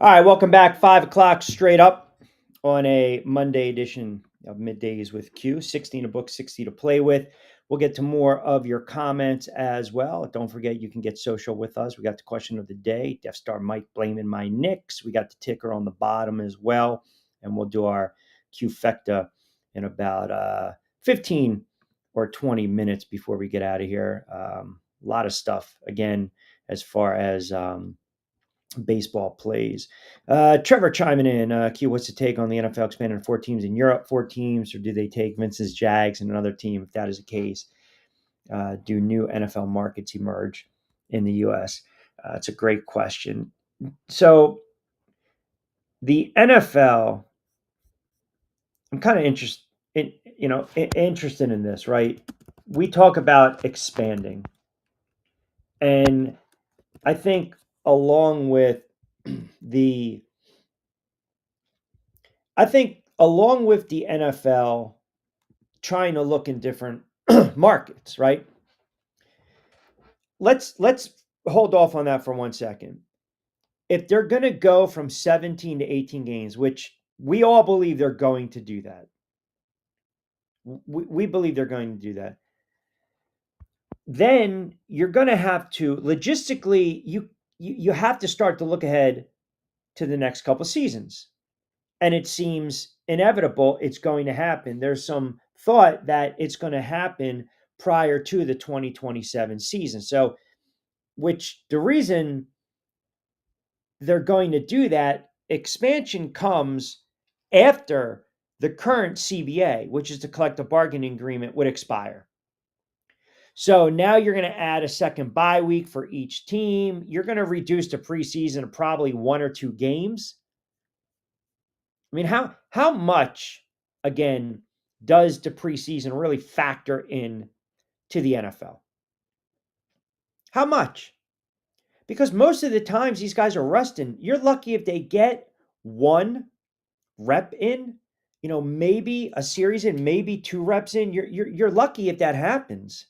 All right, welcome back. 5 o'clock straight up on a Monday edition of Middays with Q. 16 a book, 60 to play with. We'll get to more of your comments as well. Don't forget, you can get social with us. We got the question of the day. Death Star Mike blaming my Knicks. We got the ticker on the bottom as well. And we'll do our Q Fecta in about 15 or 20 minutes before we get out of here. A lot of stuff, again, as far as baseball plays. Trevor chiming in. Q, what's the take on the NFL expanding to 4 teams in Europe? 4 teams, or do they take Vince's Jags and another team? If that is the case, do new NFL markets emerge in the U.S.? It's a great question. So the NFL, I'm kind of interested in this, right? We talk about expanding, and I think along with the NFL trying to look in different markets, right? Let's hold off on that for 1 second. If they're going to go from 17 to 18 games, which we all believe they're going to do that. We believe they're going to do that. Then you're going to have to logistically you have to start to look ahead to the next couple seasons. And it seems inevitable it's going to happen. There's some thought that it's going to happen prior to the 2027 season. So, which the reason they're going to do that, expansion comes after the current CBA, which is the collective bargaining agreement, would expire. So now you're going to add a second bye week for each team. You're going to reduce the preseason to probably 1 or 2 games. I mean, how much, again, does the preseason really factor in to the NFL? How much? Because most of the times these guys are resting. You're lucky if they get 1 rep in, maybe a series in, maybe 2 reps in. You're lucky if that happens.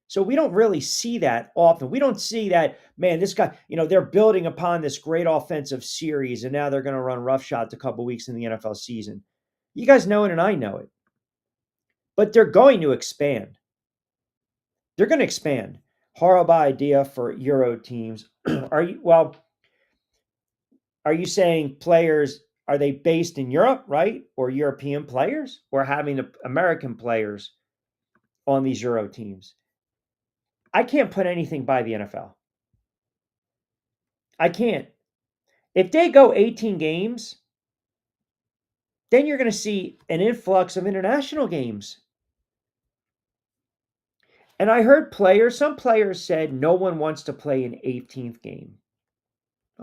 So we don't really see that often. We don't see that, man, this guy, they're building upon this great offensive series and now they're going to run roughshod a couple weeks in the NFL season. You guys know it and I know it. But they're going to expand. They're going to expand. Horrible idea for Euro teams. Are you saying players, are they based in Europe, right? Or European players, or having the American players on these Euro teams? I can't put anything by the NFL. I can't. If they go 18 games, then you're going to see an influx of international games. And I heard some players said no one wants to play an 18th game.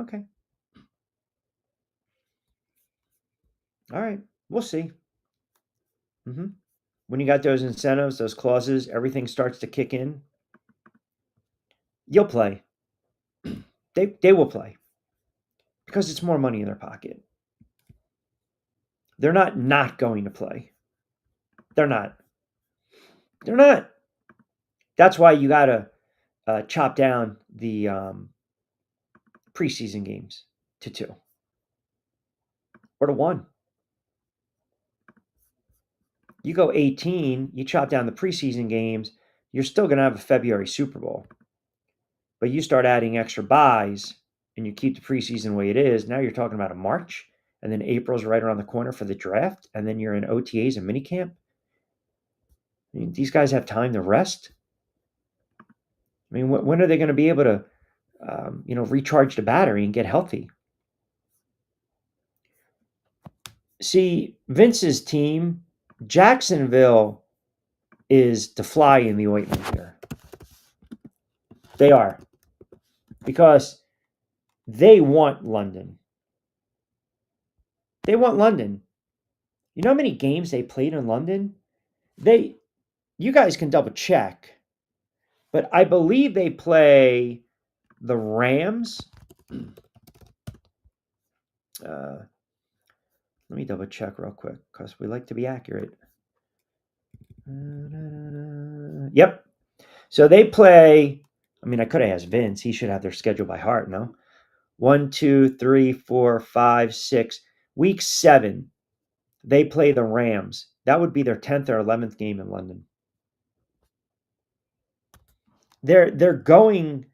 Okay. All right. We'll see. When you got those incentives, those clauses, everything starts to kick in, you'll play. They will play because it's more money in their pocket. They're not going to play. They're not. That's why you got to chop down the preseason games to 2 or to 1. You go 18, you chop down the preseason games, you're still going to have a February Super Bowl. But you start adding extra buys and you keep the preseason the way it is, now you're talking about a March, and then April's right around the corner for the draft, and then you're in OTAs and minicamp. I mean, these guys have time to rest. I mean, when are they going to be able to, recharge the battery and get healthy? See, Vince's team, Jacksonville, is the fly in the ointment here. They are. Because they want London. They want London. You know how many games they played in London? You guys can double check, but I believe they play the Rams. Let me double check real quick because we like to be accurate. Yep. So they play, I mean, I could have asked Vince. He should have their schedule by heart, no? 1, 2, 3, 4, 5, 6. Week 7, they play the Rams. That would be their 10th or 11th game in London. They're going.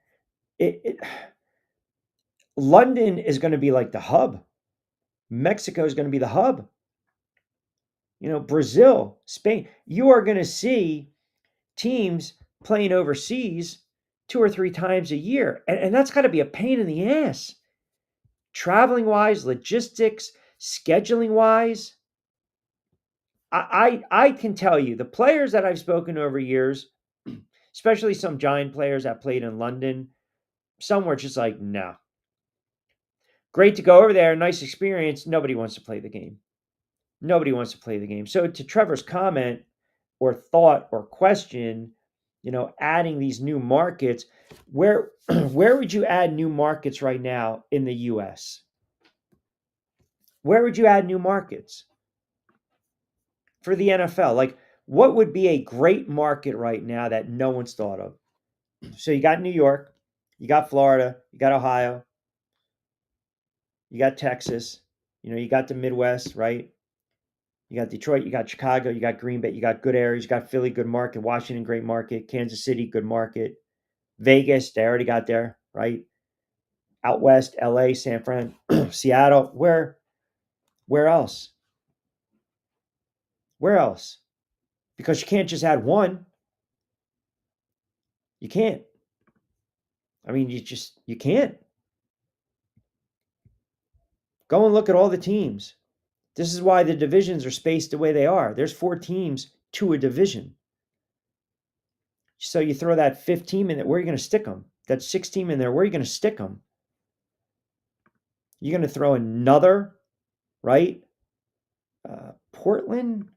London is going to be like the hub. Mexico is going to be the hub. Brazil, Spain. You are going to see teams playing overseas 2 or 3 times a year. And that's got to be a pain in the ass. Traveling wise, logistics, scheduling wise. I can tell you, the players that I've spoken to over years, especially some Giant players that played in London, some were just like, no. Great to go over there, nice experience. Nobody wants to play the game. Nobody wants to play the game. So to Trevor's comment or thought or question, adding these new markets, where would you add new markets right now in the US? Where would you add new markets for the NFL? Like, what would be a great market right now that no one's thought of? So you got New York, you got Florida, you got Ohio, you got Texas, you got the Midwest, right? You got Detroit, you got Chicago, you got Green Bay, you got good areas, you got Philly, good market, Washington, great market, Kansas City, good market, Vegas, they already got there, right? Out west, LA, San Fran, Seattle, where else? Where else? Because you can't just add one. You can't. I mean, you can't. Go and look at all the teams. This is why the divisions are spaced the way they are. There's 4 teams to a division. So you throw that 5th team in there, where are you going to stick them? That 6th team in there, where are you going to stick them? You're going to throw another, right? Portland?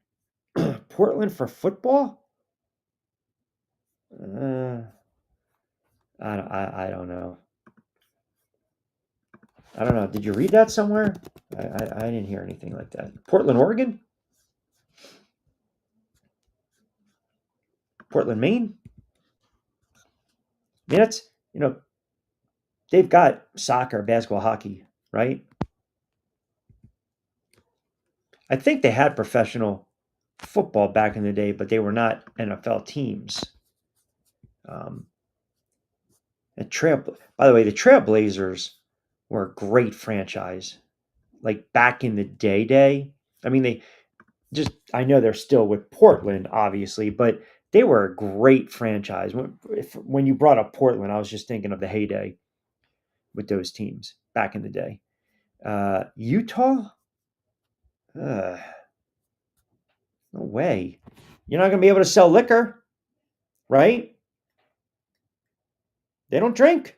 Portland for football? I don't know. I don't know. Did you read that somewhere? I didn't hear anything like that. Portland, Oregon? Portland, Maine? I mean, that's, they've got soccer, basketball, hockey, right? I think they had professional football back in the day, but they were not NFL teams. By the way, the Trailblazers were a great franchise. Like back in the day. I mean, I know they're still with Portland, obviously, but they were a great franchise. When you brought up Portland, I was just thinking of the heyday with those teams back in the day. Utah? No way. You're not going to be able to sell liquor, right? They don't drink.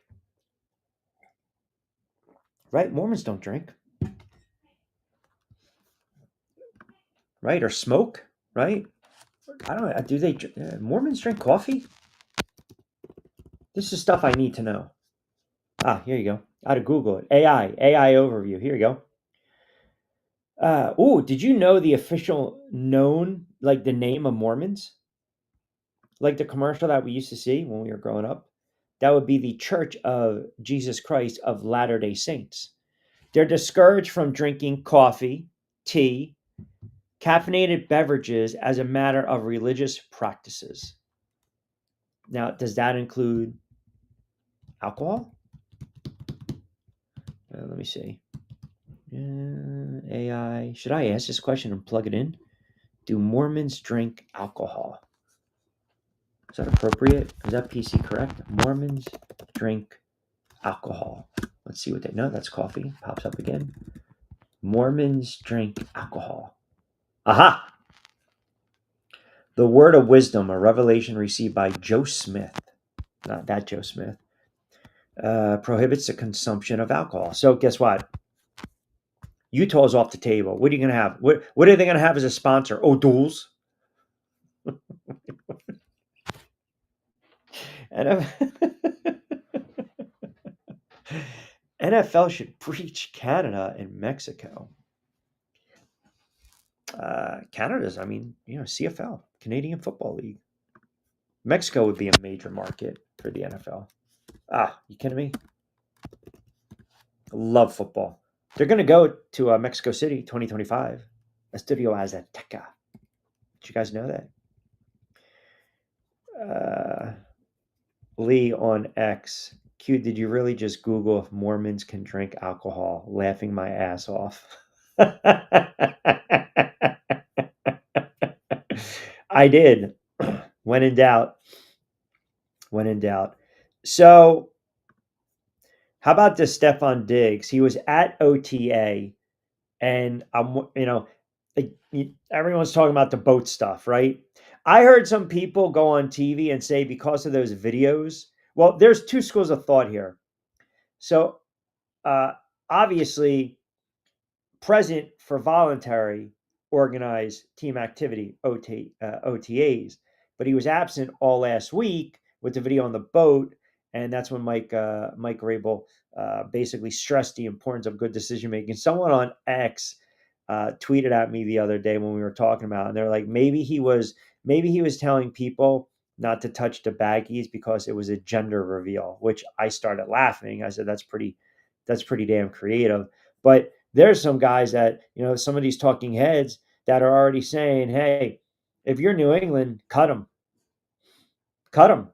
Right? Mormons don't drink. Right? Or smoke, right? I don't know. Do they? Mormons drink coffee? This is stuff I need to know. Here you go. I had to Google it. AI overview. Here you go. Did you know the official like the name of Mormons? Like the commercial that we used to see when we were growing up? That would be the Church of Jesus Christ of Latter-day Saints. They're discouraged from drinking coffee, tea, caffeinated beverages as a matter of religious practices. Now, does that include alcohol? Let me see. AI. Should I ask this question and plug it in? Do Mormons drink alcohol? Is that appropriate? Is that PC correct? Mormons drink alcohol. Let's see what they know. That's coffee. Pops up again. Mormons drink alcohol. Aha! The word of wisdom, a revelation received by Joe Smith, not that Joe Smith, prohibits the consumption of alcohol. So guess what? Utah's off the table. What are you going to have? What are they going to have as a sponsor? O'Doul's? NFL should preach Canada and Mexico. Canada's, CFL, Canadian Football League. Mexico would be a major market for the NFL. You kidding me? Love football. They're going to go to Mexico City 2025. Estudio Azteca. Did you guys know that? Uh, Lee on X. Q, did you really just Google if Mormons can drink alcohol? Laughing my ass off. I did. When in doubt. When in doubt. So, how about this Stefan Diggs? He was at OTA, and like, everyone's talking about the boat stuff, right? I heard some people go on TV and say because of those videos. Well, there's two schools of thought here. So, uh, obviously, present for voluntary organized team activity OTAs, but he was absent all last week with the video on the boat, and that's when Mike Rabel basically stressed the importance of good decision making. Someone on X tweeted at me the other day when we were talking about it, and they're like, maybe he was telling people not to touch the baggies because it was a gender reveal, which I started laughing. I said that's pretty damn creative. But there's some guys that, some of these talking heads that are already saying, hey, if you're New England, cut them. Cut them.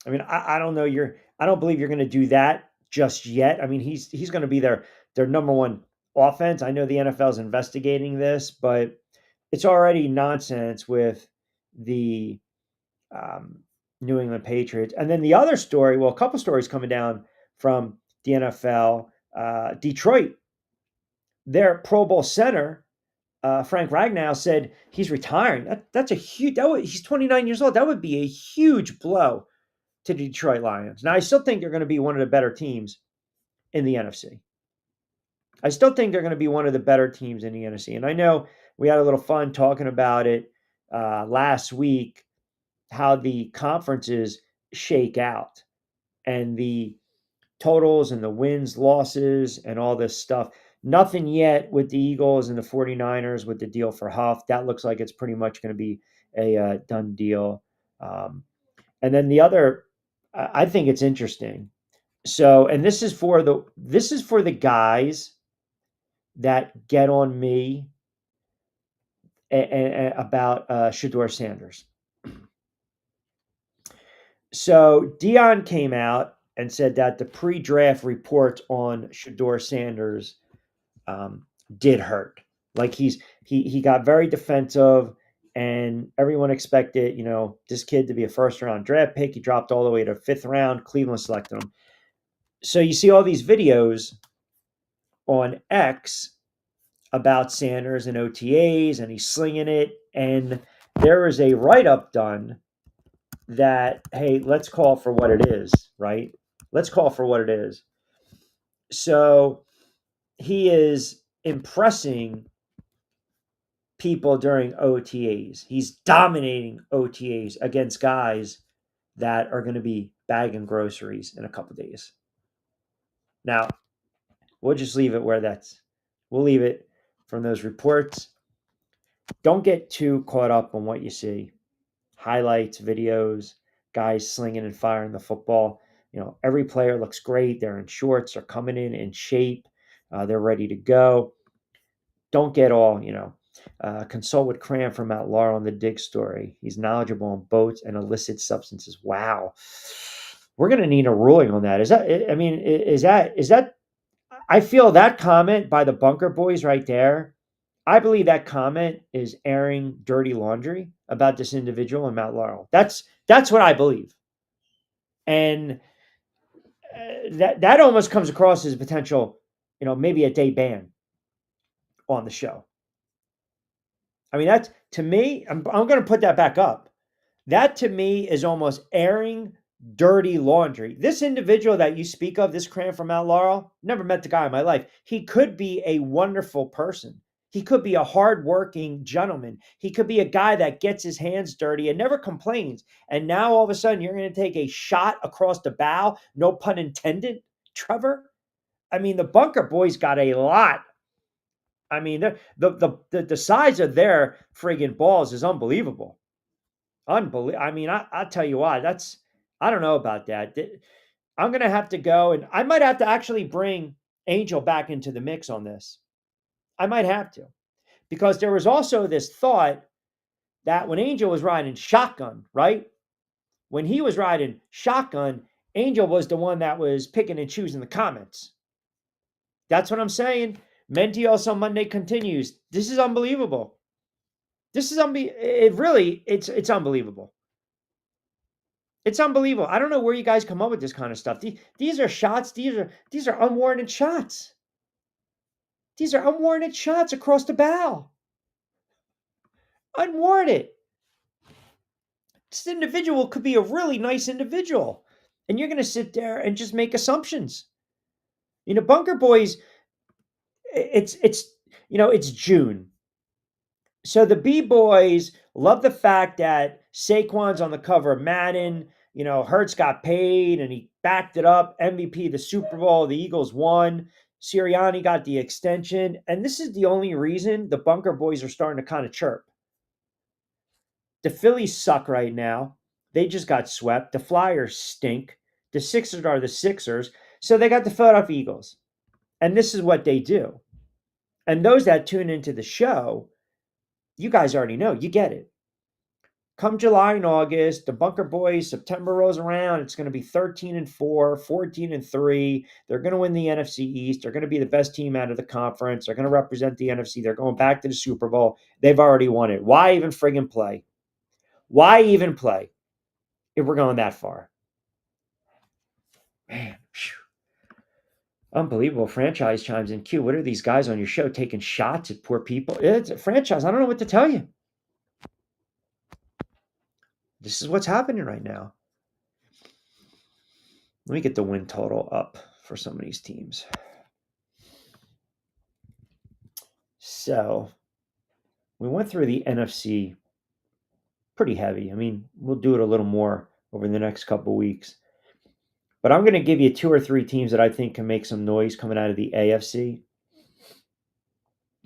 I mean, I don't know. I don't believe you're going to do that just yet. I mean, he's going to be their number one offense. I know the NFL is investigating this, but it's already nonsense with the um, New England Patriots. And then the other story, well, a couple stories coming down from the NFL. Detroit, their Pro Bowl center, Frank Ragnow, said he's retiring. That's a huge. He's 29 years old. That would be a huge blow to the Detroit Lions. Now, I still think they're going to be one of the better teams in the NFC. I still think they're going to be one of the better teams in the NFC. And I know we had a little fun talking about it last week, how the conferences shake out and the totals and the wins, losses, and all this stuff. Nothing yet with the Eagles and the 49ers with the deal for Huff. That looks like it's pretty much going to be a done deal. And then the other, I think it's interesting. So, and this is for the guys that get on me about Shador Sanders. So Dion came out and said that the pre-draft reports on Shador Sanders did hurt. Like he got very defensive, and everyone expected this kid to be a first round draft pick. He dropped all the way to fifth round. Cleveland selected him. So you see all these videos on X about Sanders and OTAs, and he's slinging it. And there is a write up done that, hey, let's call for what it is, right? Let's call for what it is. So he is impressing people during OTAs. He's dominating OTAs against guys that are going to be bagging groceries in a couple days. Now, we'll just leave it where we'll leave it from those reports. Don't get too caught up on what you see. Highlights, videos, guys slinging and firing the football. Every player looks great. They're in shorts. They're coming in shape. They're ready to go. Don't get all, consult with Cram from Mount Laurel on the Dig story. He's knowledgeable on boats and illicit substances. Wow. We're going to need a ruling on that. Is that, I feel that comment by the Bunker Boys right there, I believe that comment is airing dirty laundry about this individual in Mount Laurel. That's what I believe. And that almost comes across as a potential, maybe a day ban on the show. I mean, that's, to me, I'm going to put that back up. That to me is almost airing dirty laundry. This individual that you speak of, this Cram from Mount Laurel, never met the guy in my life. He could be a wonderful person. He could be a hardworking gentleman. He could be a guy that gets his hands dirty and never complains. And now all of a sudden you're going to take a shot across the bow, no pun intended, Trevor. I mean, the Bunker Boys got a lot. I mean, the size of their friggin' balls is unbelievable. Unbelievable. I mean, I'll tell you why. I don't know about that. I'm going to have to go, and I might have to actually bring Angel back into the mix on this. I might have to, because there was also this thought that when Angel was riding shotgun, right? When he was riding shotgun, Angel was the one that was picking and choosing the comments. That's what I'm saying. Mentios on Monday continues. This is unbelievable. This is it's unbelievable. It's unbelievable. I don't know where you guys come up with this kind of stuff. These are shots. These are unwarranted shots. These are unwarranted shots across the bow. Unwarranted. This individual could be a really nice individual, and you're going to sit there and just make assumptions. Bunker Boys. It's June. So the B-Boys love the fact that Saquon's on the cover of Madden. Hurts got paid and he backed it up. MVP the Super Bowl. The Eagles won. Sirianni got the extension. And this is the only reason the Bunker Boys are starting to kind of chirp. The Phillies suck right now. They just got swept. The Flyers stink. The Sixers are the Sixers. So they got the Philadelphia Eagles. And this is what they do. And those that tune into the show, you guys already know. You get it. Come July and August, the Bunker Boys, September rolls around. It's going to be 13-4, 14-3. They're going to win the NFC East. They're going to be the best team out of the conference. They're going to represent the NFC. They're going back to the Super Bowl. They've already won it. Why even friggin' play? Why even play if we're going that far? Man, unbelievable. Franchise chimes in. Q, what are these guys on your show taking shots at poor people? It's a franchise. I don't know what to tell you. This is what's happening right now. Let me get the win total up for some of these teams. So we went through the NFC pretty heavy. I mean, we'll do it a little more over the next couple of weeks. But I'm going to give you 2 or 3 teams that I think can make some noise coming out of the AFC.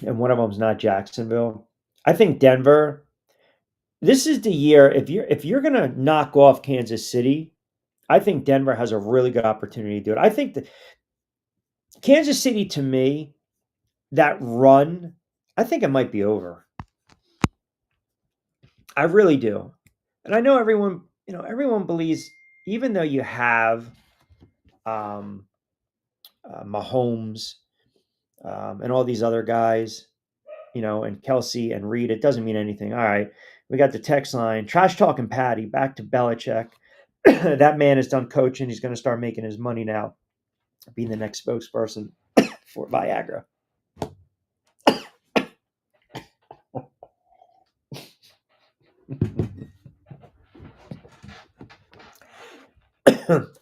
And one of them is not Jacksonville. I think Denver. This is the year, if you're going to knock off Kansas City, I think Denver has a really good opportunity to do it. I think that Kansas City, to me, that run, I think it might be over. I really do. And I know everyone believes, even though you have Mahomes and all these other guys, and Kelsey and Reed, it doesn't mean anything. All right. We got the text line. Trash talking Patty, back to Belichick. That man is done coaching. He's going to start making his money now, being the next spokesperson for Viagra.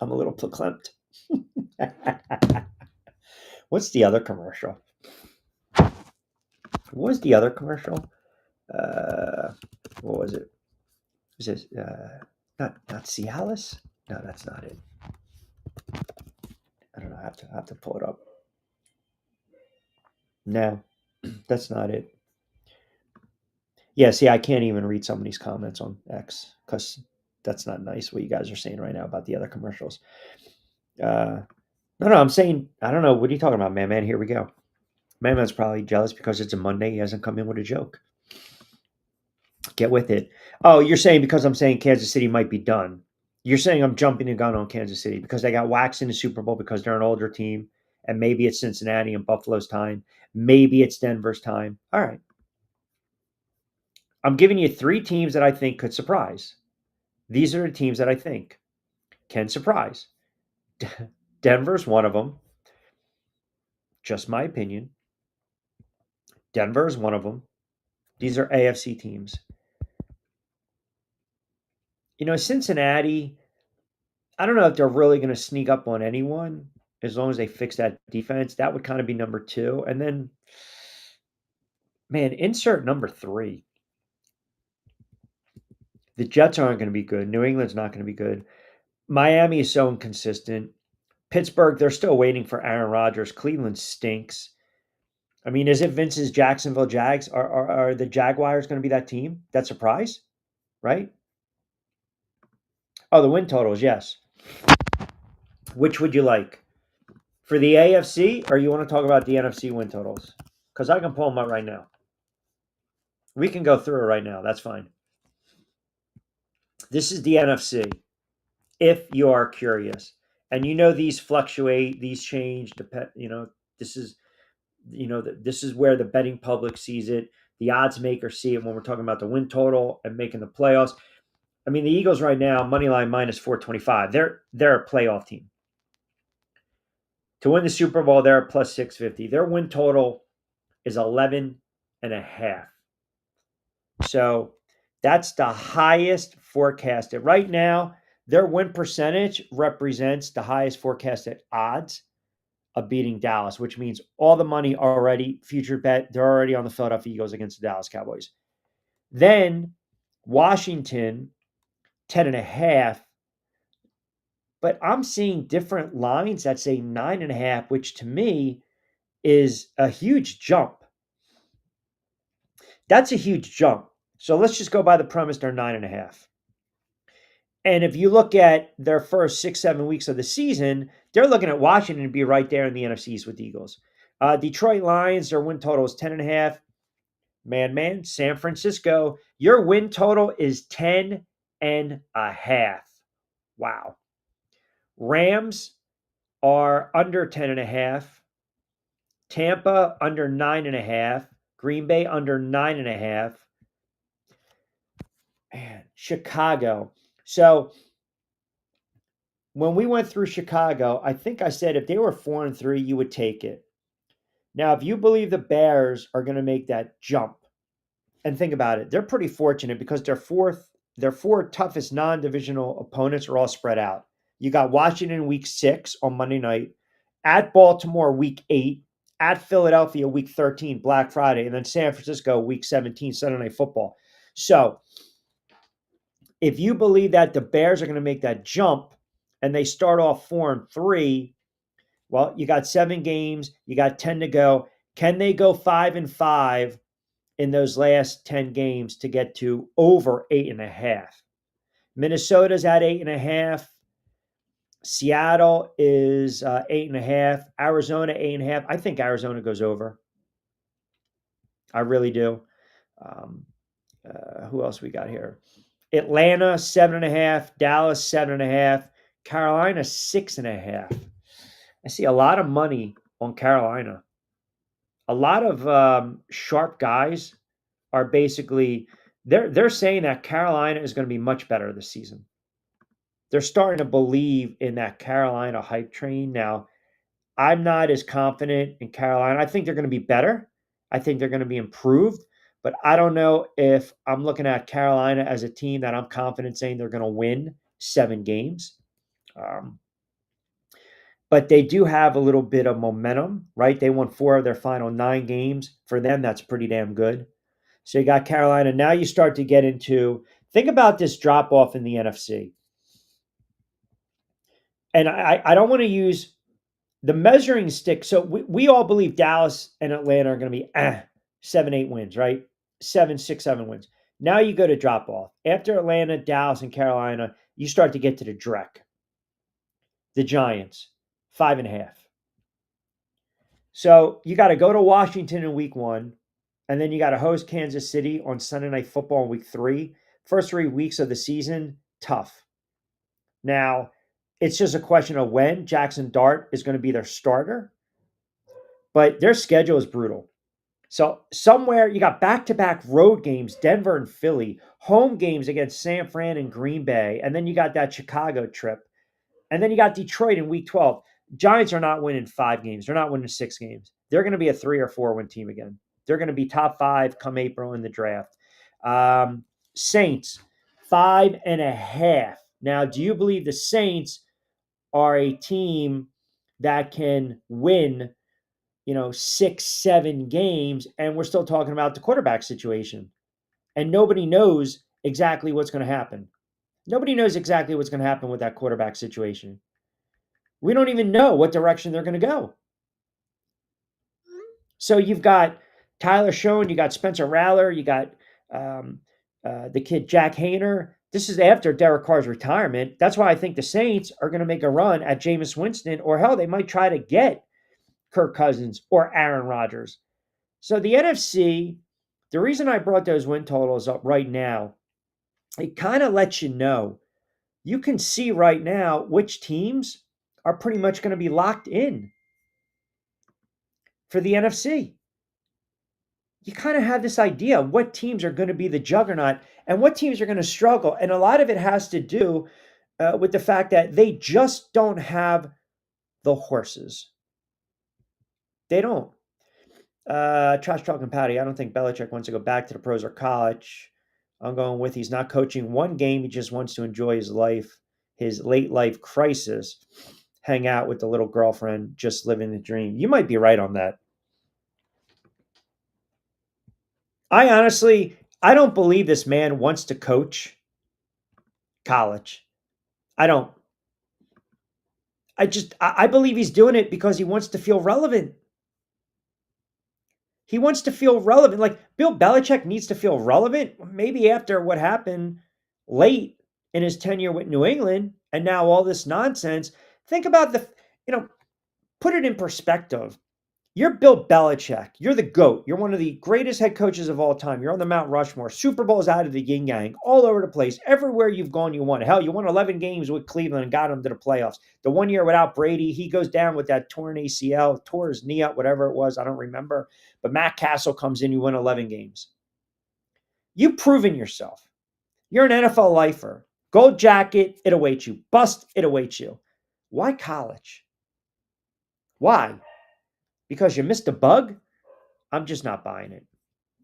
I'm a little verklempt. What's the other commercial? What was the other commercial? What was it? Was this not Cialis? No, that's not it. I don't know. I have to pull it up. No, that's not it. Yeah, see, I can't even read some of these comments on X because that's not nice what you guys are saying right now about the other commercials. No, I'm saying, I don't know. What are you talking about, man? Here we go. Man's probably jealous because it's a Monday. He hasn't come in with a joke. Get with it. Oh, you're saying because I'm saying Kansas City might be done. You're saying I'm jumping the gun on Kansas City because they got waxed in the Super Bowl because they're an older team, and maybe it's Cincinnati and Buffalo's time. Maybe it's Denver's time. All right. I'm giving you 3 teams that I think could surprise. These are the teams that I think can surprise. Denver's one of them. Just my opinion. Denver is one of them. These are AFC teams. Cincinnati, I don't know if they're really going to sneak up on anyone as long as they fix that defense. That would kind of be number 2. And then, man, insert number 3. The Jets aren't going to be good. New England's not going to be good. Miami is so inconsistent. Pittsburgh, they're still waiting for Aaron Rodgers. Cleveland stinks. I mean, is it Vince's Jacksonville Jags? Are the Jaguars going to be that team? That surprise? Right? Oh, the win totals, yes. Which would you like? For the AFC, or you want to talk about the NFC win totals? Because I can pull them up right now. We can go through it right now. That's fine. This is the NFC. If you are curious, and these fluctuate, these change. This is this is where the betting public sees it. The odds makers see it when we're talking about the win total and making the playoffs. I mean, the Eagles right now, money line minus 425. They're a playoff team. To win the Super Bowl, they're at plus 650. Their win total is 11 and a half. So that's the highest forecasted. Right now, their win percentage represents the highest forecasted odds of beating Dallas, which means all the money already, future bet, they're already on the Philadelphia Eagles against the Dallas Cowboys. Then Washington, 10 and a half. But I'm seeing different lines that say 9.5, which to me is a huge jump. That's a huge jump. So let's just go by the premise they're 9.5. And if you look at their first 6, 7 weeks of the season, they're looking at Washington to be right there in the NFC East with the Eagles. Detroit Lions, their win total is 10.5. Man, San Francisco, your win total is 10.5. Wow. Rams are under 10.5. Tampa under 9.5. Green Bay under 9.5. Man, Chicago. So when we went through Chicago, I think I said if they were 4-3, you would take it. Now, if you believe the Bears are going to make that jump, and think about it, they're pretty fortunate because their four toughest non-divisional opponents are all spread out. You got Washington week 6 on Monday night, at Baltimore week 8, at Philadelphia week 13, Black Friday, and then San Francisco week 17, Sunday Night Football. So if you believe that the Bears are going to make that jump and they start off 4-3, well, you got 7 games, you got 10 to go. Can they go 5-5 in those last 10 games to get to over 8.5? Minnesota's at 8.5. Seattle is 8.5. Arizona 8.5. I think Arizona goes over. I really do. Who else we got here? Atlanta 7.5. Dallas 7.5. Carolina 6.5. I see a lot of money on Carolina. A lot of sharp guys are basically they're saying that Carolina is going to be much better this season. They're starting to believe in that Carolina hype train. Now, I'm not as confident in Carolina. I think they're going to be better. I think they're going to be improved. But I don't know if I'm looking at Carolina as a team that I'm confident saying they're going to win 7 games. But they do have a little bit of momentum, right? They won 4 of their final 9 games. For them, that's pretty damn good. So you got Carolina. Now you start to get into, think about this drop off in the NFC. And I don't want to use the measuring stick. So we all believe Dallas and Atlanta are going to be 7, 8 wins, right? 7, 6, 7 wins. Now you go to drop off. After Atlanta, Dallas, and Carolina, you start to get to the Drek. The Giants, 5.5. So you got to go to Washington in week 1, and then you got to host Kansas City on Sunday Night Football in week 3. First 3 weeks of the season, tough. Now, it's just a question of when Jackson Dart is going to be their starter, but their schedule is brutal. So somewhere you got back-to-back road games, Denver and Philly, home games against San Fran and Green Bay, and then you got that Chicago trip, and then you got Detroit in week 12. Giants are not winning 5 games. They're not winning 6 games. They're going to be a 3 or 4 win team again. They're going to be top 5 come April in the draft. Saints, 5.5. Now, do you believe the Saints are a team that can win, 6, 7 games? And we're still talking about the quarterback situation. And nobody knows exactly what's going to happen. Nobody knows exactly what's going to happen with that quarterback situation. We don't even know what direction they're going to go. So you've got Tyler Schoen, you got Spencer Rattler, you got the kid Jack Hayner. This is after Derek Carr's retirement. That's why I think the Saints are going to make a run at Jameis Winston, or hell, they might try to get Kirk Cousins or Aaron Rodgers. So the NFC, the reason I brought those win totals up right now, it kind of lets you know. You can see right now which teams are pretty much going to be locked in for the NFC. You kind of have this idea of what teams are going to be the juggernaut and what teams are going to struggle. And a lot of it has to do with the fact that they just don't have the horses. They don't. Trash talking Patty. I don't think Belichick wants to go back to the pros or college. I'm going with he's not coaching one game. He just wants to enjoy his life, his late life crisis, hang out with the little girlfriend, just living the dream. You might be right on that. I don't believe this man wants to coach college. I don't. I believe he's doing it because he wants to feel relevant. He wants to feel relevant. Like Bill Belichick needs to feel relevant. Maybe after what happened late in his tenure with New England and now all this nonsense. Think about put it in perspective. You're Bill Belichick. You're the GOAT. You're one of the greatest head coaches of all time. You're on the Mount Rushmore. Super Bowls out of the yin yang, all over the place. Everywhere you've gone, you won. Hell, you won 11 games with Cleveland and got them to the playoffs. The one year without Brady, he goes down with that torn ACL, tore his knee up, whatever it was. I don't remember. But Matt Castle comes in, you win 11 games. You've proven yourself. You're an NFL lifer. Gold jacket, it awaits you. Bust, it awaits you. Why college? Why? Because you missed a bug? I'm just not buying it.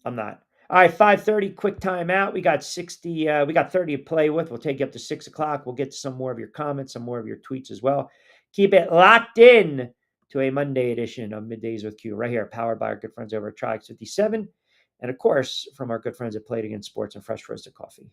I'm not. All right, 5:30, quick timeout. We got 60, we got 30 to play with. We'll take you up to 6 o'clock. We'll get to some more of your comments, some more of your tweets as well. Keep it locked in to a Monday edition of Middays with Q right here, powered by our good friends over at Trix 57. And of course, from our good friends at Play It Again Sports and Fresh Roasted Coffee.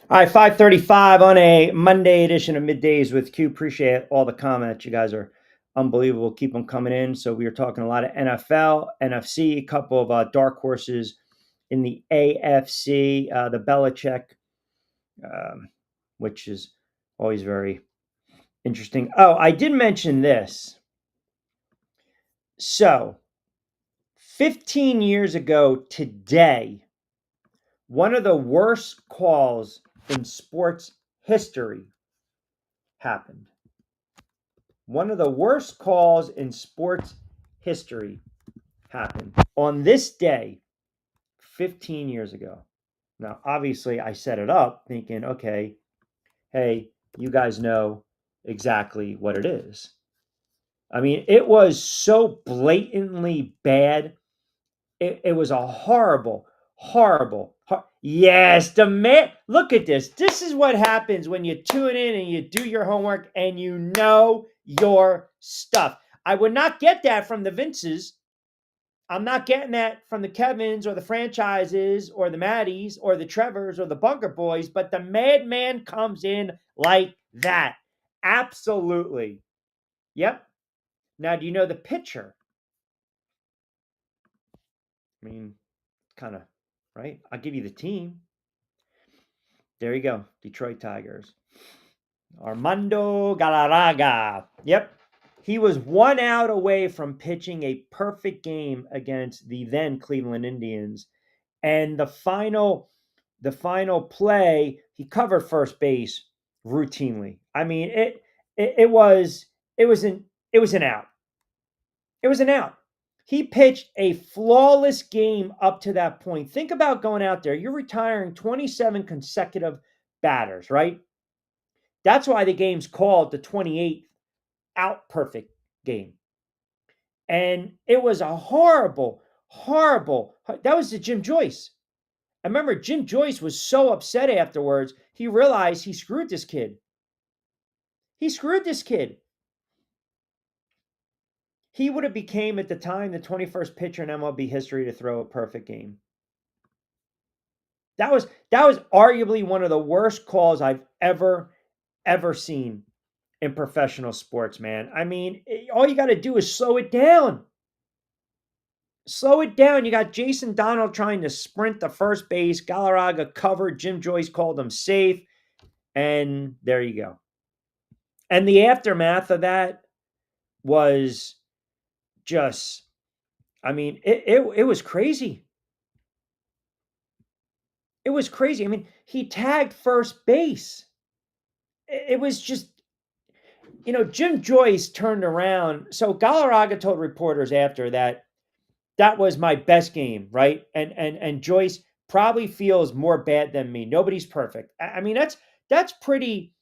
All right, 5:35 on a Monday edition of Middays with Q. Appreciate all the comments. You guys are unbelievable. Keep them coming in. So we are talking a lot of NFL, NFC, a couple of dark horses in the AFC, the Belichick, um, which is always very interesting. Oh, I did mention this. So 15 years ago today, one of the worst calls in sports history happened. One of the worst calls in sports history happened on this day 15 years ago. Now, obviously, I set it up thinking, okay, hey, you guys know exactly what it is. I mean, it was so blatantly bad. It was a horrible, horrible. Yes, the man. Look at this. This is what happens when you tune in and you do your homework and you know your stuff. I would not get that from the Vinces. I'm not getting that from the Kevins or the franchises or the Maddies or the Trevors or the Bunker Boys, but the madman comes in like that. Absolutely. Yep. Now, do you know the pitcher? I mean, kind of, right? I'll give you the team. There you go. Detroit Tigers. Armando Galarraga. Yep. He was 1 out away from pitching a perfect game against the then Cleveland Indians. And the final play, he covered first base routinely. I mean, it was it was an out. It was an out. He pitched a flawless game up to that point. Think about going out there. You're retiring 27 consecutive batters, right? That's why the game's called the 28th out perfect game. And it was a horrible, horrible. That was the Jim Joyce. I remember Jim Joyce was so upset afterwards. He realized he screwed this kid. He screwed this kid. He would have became at the time the 21st pitcher in MLB history to throw a perfect game. That was arguably one of the worst calls I've ever seen in professional sports, man. I mean, all you got to do is slow it down. Slow it down. You got Jason Donald trying to sprint the first base. Galarraga covered. Jim Joyce called him safe. And there you go. And the aftermath of that was just, I mean, it was crazy. It was crazy. I mean, he tagged first base. It was just, Jim Joyce turned around. So Galarraga told reporters after that was my best game, right? And Joyce probably feels more bad than me. Nobody's perfect. I mean, that's pretty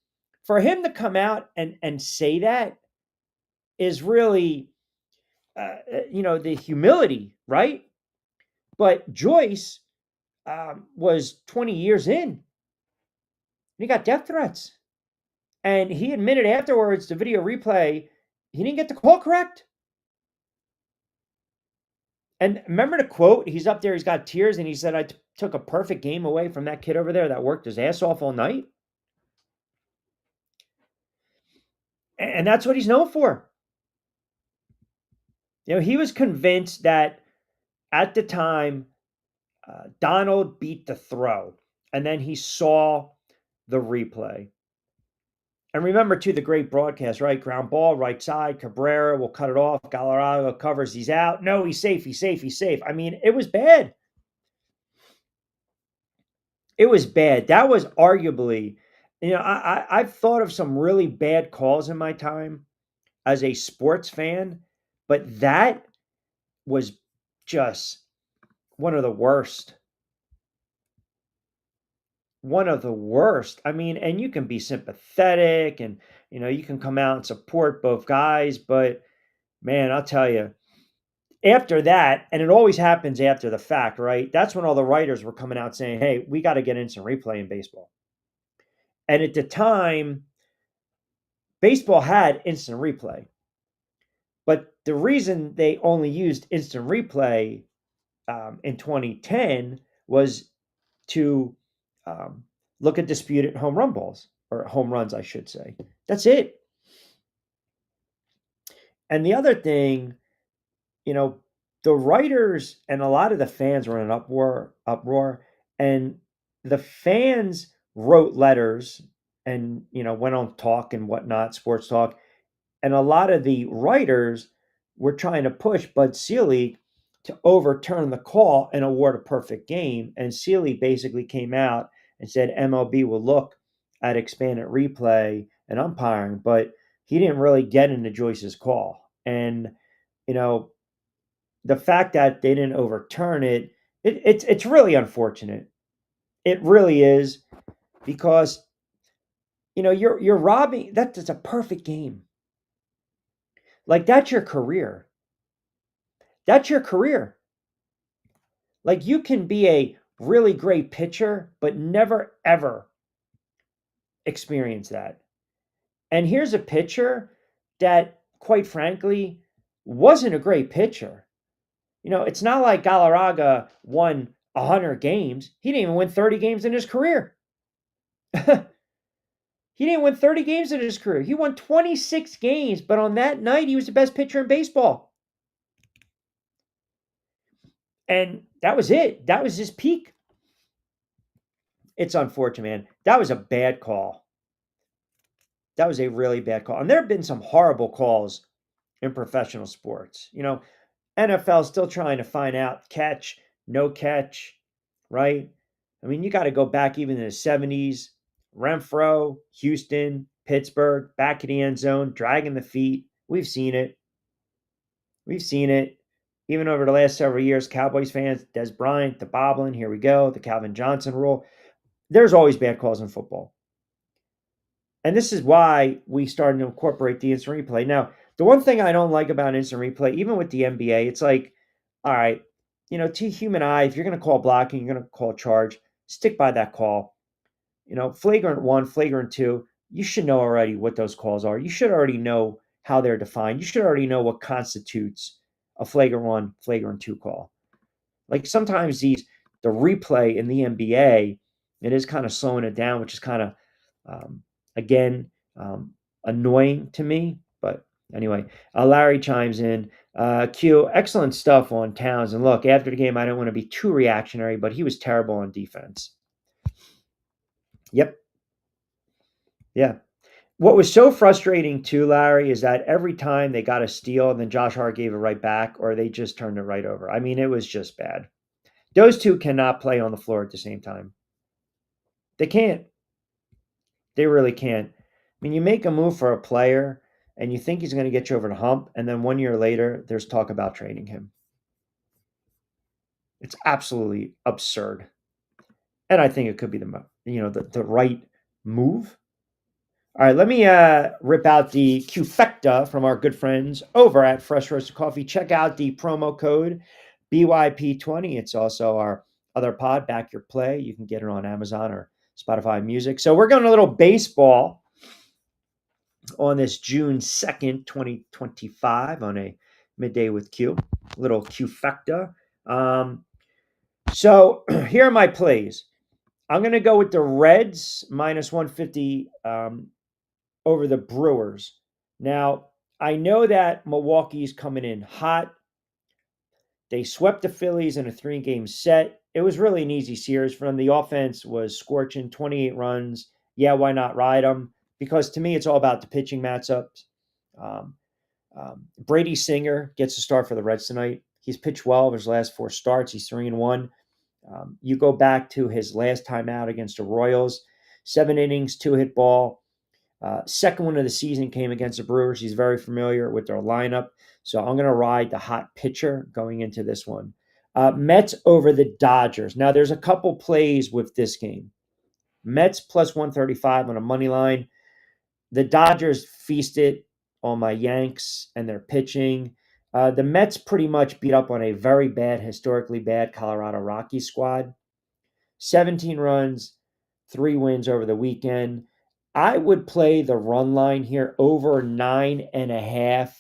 for him to come out and say that is really the humility, right? But Joyce was 20 years in, and he got death threats. And he admitted afterwards, the video replay, he didn't get the call correct. And remember the quote? He's up there, he's got tears, and he said, I took a perfect game away from that kid over there that worked his ass off all night. And that's what he's known for. He was convinced that at the time, Donald beat the throw. And then he saw the replay. And remember, too, the great broadcast, right? Ground ball, right side. Cabrera will cut it off. Galarraga covers. He's out. No, he's safe. He's safe. He's safe. I mean, it was bad. It was bad. That was arguably, I've thought of some really bad calls in my time as a sports fan, but that was just one of the worst. One of the worst. I mean, and you can be sympathetic and, you can come out and support both guys, but man, I'll tell you, after that, and it always happens after the fact, right? That's when all the writers were coming out saying, hey, we got to get instant replay in baseball. And at the time, baseball had instant replay. But the reason they only used instant replay in 2010 was to look at disputed home run balls, or home runs, I should say. That's it. And the other thing, the writers and a lot of the fans were in an uproar, and the fans wrote letters and went on talk and whatnot, sports talk, and a lot of the writers were trying to push Bud Selig to overturn the call and award a perfect game. And Selig basically came out and said MLB will look at expanded replay and umpiring, but he didn't really get into Joyce's call. And you know, the fact that they didn't overturn it, it's really unfortunate. It really is because you're robbing. That's a perfect game. Like that's your career. That's your career. Like you can be a really great pitcher, but never ever experience that. And here's a pitcher that, quite frankly, wasn't a great pitcher. It's not like Galarraga won 100 games. He didn't even win 30 games in his career. He didn't win 30 games in his career. He won 26 games, but on that night, he was the best pitcher in baseball. And that was it. That was his peak. It's unfortunate, man. That was a bad call. That was a really bad call. And there have been some horrible calls in professional sports. NFL still trying to find out catch, no catch, right? I mean, you got to go back even in the 70s. Renfro, Houston, Pittsburgh, back of the end zone, dragging the feet. We've seen it. We've seen it. Even over the last several years, Cowboys fans, Des Bryant, the bobbling, here we go, the Calvin Johnson rule. There's always bad calls in football. And this is why we started to incorporate the instant replay. Now, the one thing I don't like about instant replay, even with the NBA, it's like, all right, to human eye, if you're going to call blocking, you're going to call charge, stick by that call. Flagrant 1, flagrant 2, you should know already what those calls are. You should already know how they're defined. You should already know what constitutes a flagrant 1, flagrant 2 call. Like sometimes the replay in the NBA, it is kind of slowing it down, which is kind of, again, annoying to me. But anyway, Larry chimes in. Q, excellent stuff on Towns. And look, after the game, I don't want to be too reactionary, but he was terrible on defense. Yep. Yeah. What was so frustrating too, Larry, is that every time they got a steal, then Josh Hart gave it right back, or they just turned it right over. I mean, it was just bad. Those two cannot play on the floor at the same time. They can't. They really can't. I mean, you make a move for a player and you think he's going to get you over the hump, and then 1 year later, there's talk about trading him. It's absolutely absurd. And I think it could be the right move. All right, let me rip out the Qfecta from our good friends over at Fresh Roasted Coffee. Check out the promo code BYP20. It's also our other pod, Back Your Play. You can get it on Amazon or Spotify Music. So we're going a little baseball on this June 2nd, 2025 on a Midday with Q. Little Qfecta. So here are my plays. I'm going to go with the Reds minus 150 over the Brewers. Now, I know that Milwaukee's coming in hot. They swept the Phillies in a 3-game set. It was really an easy series for them. The offense was scorching, 28 runs. Yeah, why not ride them? Because to me, it's all about the pitching matchups. Brady Singer gets a start for the Reds tonight. He's pitched well over his last 4 starts. He's 3-1. You go back to his last time out against the Royals, 7 innings, 2-hit ball. Second one of the season came against the Brewers. He's very familiar with their lineup. So I'm going to ride the hot pitcher going into this one. Mets over the Dodgers. Now, there's a couple plays with this game. Mets plus 135 on a money line. The Dodgers feasted on my Yanks and their pitching. The Mets pretty much beat up on a very bad, historically bad Colorado Rockies squad. 17 runs, 3 wins over the weekend. I would play the run line here over 9.5.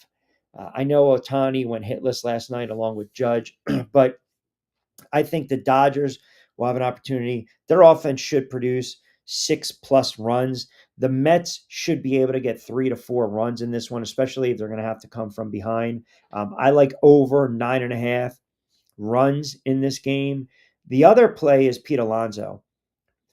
I know Ohtani went hitless last night along with Judge, but I think the Dodgers will have an opportunity. Their offense should produce 6+ runs. The Mets should be able to get 3 to 4 runs in this one, especially if they're going to have to come from behind. I like over 9.5 runs in this game. The other play is Pete Alonso.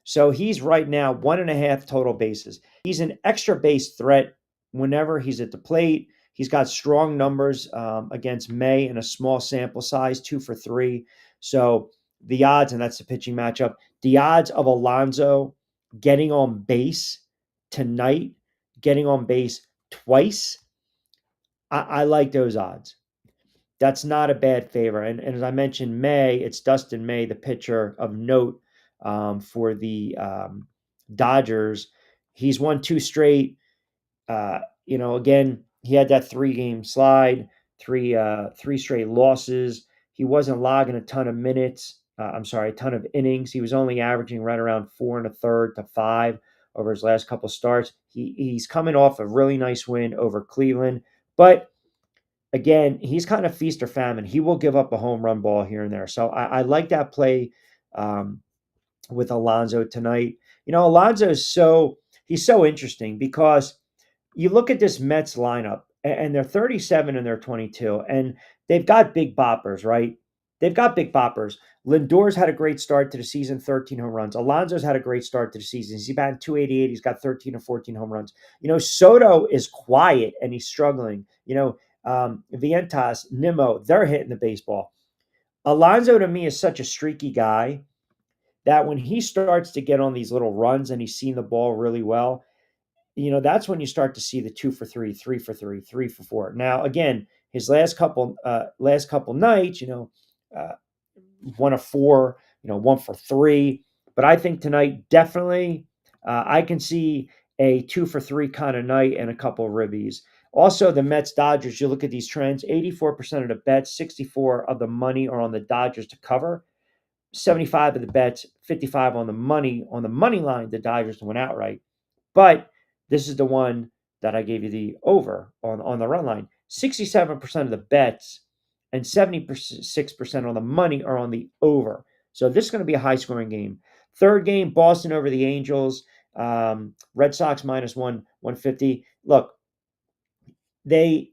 So he's right now 1.5 total bases. He's an extra base threat whenever he's at the plate. He's got strong numbers against May in a small sample size, 2 for 3. So the odds, and that's the pitching matchup, the odds of Alonso getting on base tonight, getting on base twice, I like those odds. That's not a bad favor. And as I mentioned, May, it's Dustin May, the pitcher of note for the Dodgers. He's won two straight. Again, he had that 3-game slide, three straight losses. He wasn't logging a ton of minutes. I'm sorry, a ton of innings. He was only averaging right around 4 1/3 to 5 over his last couple starts. He's coming off a really nice win over Cleveland, but again, he's kind of feast or famine. He will give up a home run ball here and there. So I like that play um, with Alonso tonight. Alonso he's so interesting because you look at this Mets lineup, and they're 37 and they're 22, and they've got big boppers, right? They've got big boppers. Lindor's had a great start to the season, 13 home runs. Alonso's had a great start to the season. He's batting 288. He's got 13 or 14 home runs. Soto is quiet and he's struggling. Vientas, Nimmo, they're hitting the baseball. Alonso to me is such a streaky guy that when he starts to get on these little runs and he's seen the ball really well, that's when you start to see the 2 for 3, 3 for 3, 3 for 4. Now, again, his last couple nights, 1 of 4, 1 for 3. But I think tonight definitely I can see a 2 for 3 kind of night and a couple of ribbies. Also, the Mets Dodgers, you look at these trends, 84% of the bets, 64 of the money are on the Dodgers to cover. 75 of the bets, 55 on the money line, the Dodgers to win outright. But this is the one that I gave you the over on the run line. 67% of the bets and 76% on the money are on the over. So this is going to be a high scoring game. Third game, Boston over the Angels. Red Sox -1, 150. Look, they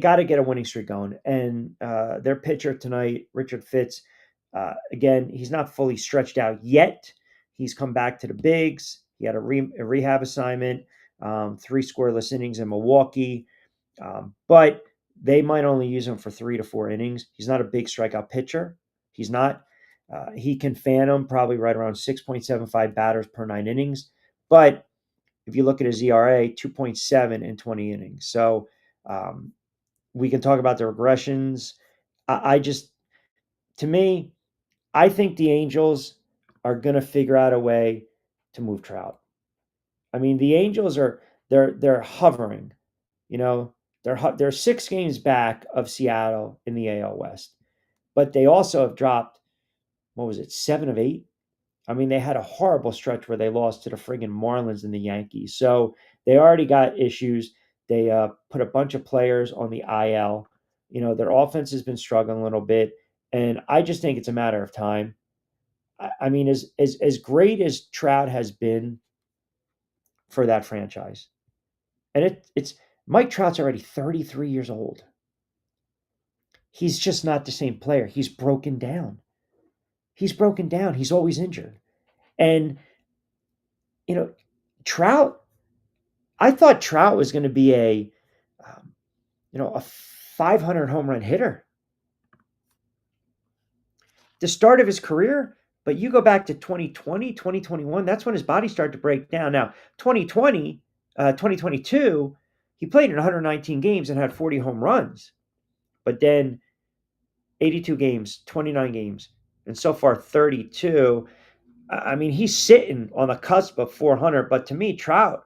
got to get a winning streak going. And their pitcher tonight, Richard Fitz, again, he's not fully stretched out yet. He's come back to the bigs. He had a rehab assignment, 3 scoreless innings in Milwaukee. But they might only use him for 3 to 4 innings. He's not a big strikeout pitcher. He's not. He can fan them probably right around 6.75 batters per 9 innings. But if you look at his ERA, 2.7 in 20 innings. So we can talk about the regressions. To me, I think the Angels are going to figure out a way to move Trout. I mean, the Angels they're hovering. They're 6 games back of Seattle in the AL West, but they also have dropped, what was it, 7 of 8? I mean, they had a horrible stretch where they lost to the friggin' Marlins and the Yankees. So they already got issues. They put a bunch of players on the IL. Their offense has been struggling a little bit, and I just think it's a matter of time. I mean, as great as Trout has been for that franchise, and it's Mike Trout's already 33 years old. He's just not the same player. He's broken down. He's broken down. He's always injured. And, you know, Trout, I thought Trout was going to be a 500 home run hitter. The start of his career, but you go back to 2020, 2021, that's when his body started to break down. Now, 2022, he played in 119 games and had 40 home runs. But then 82 games, 29 games, and so far 32. I mean, he's sitting on the cusp of 400, but to me, Trout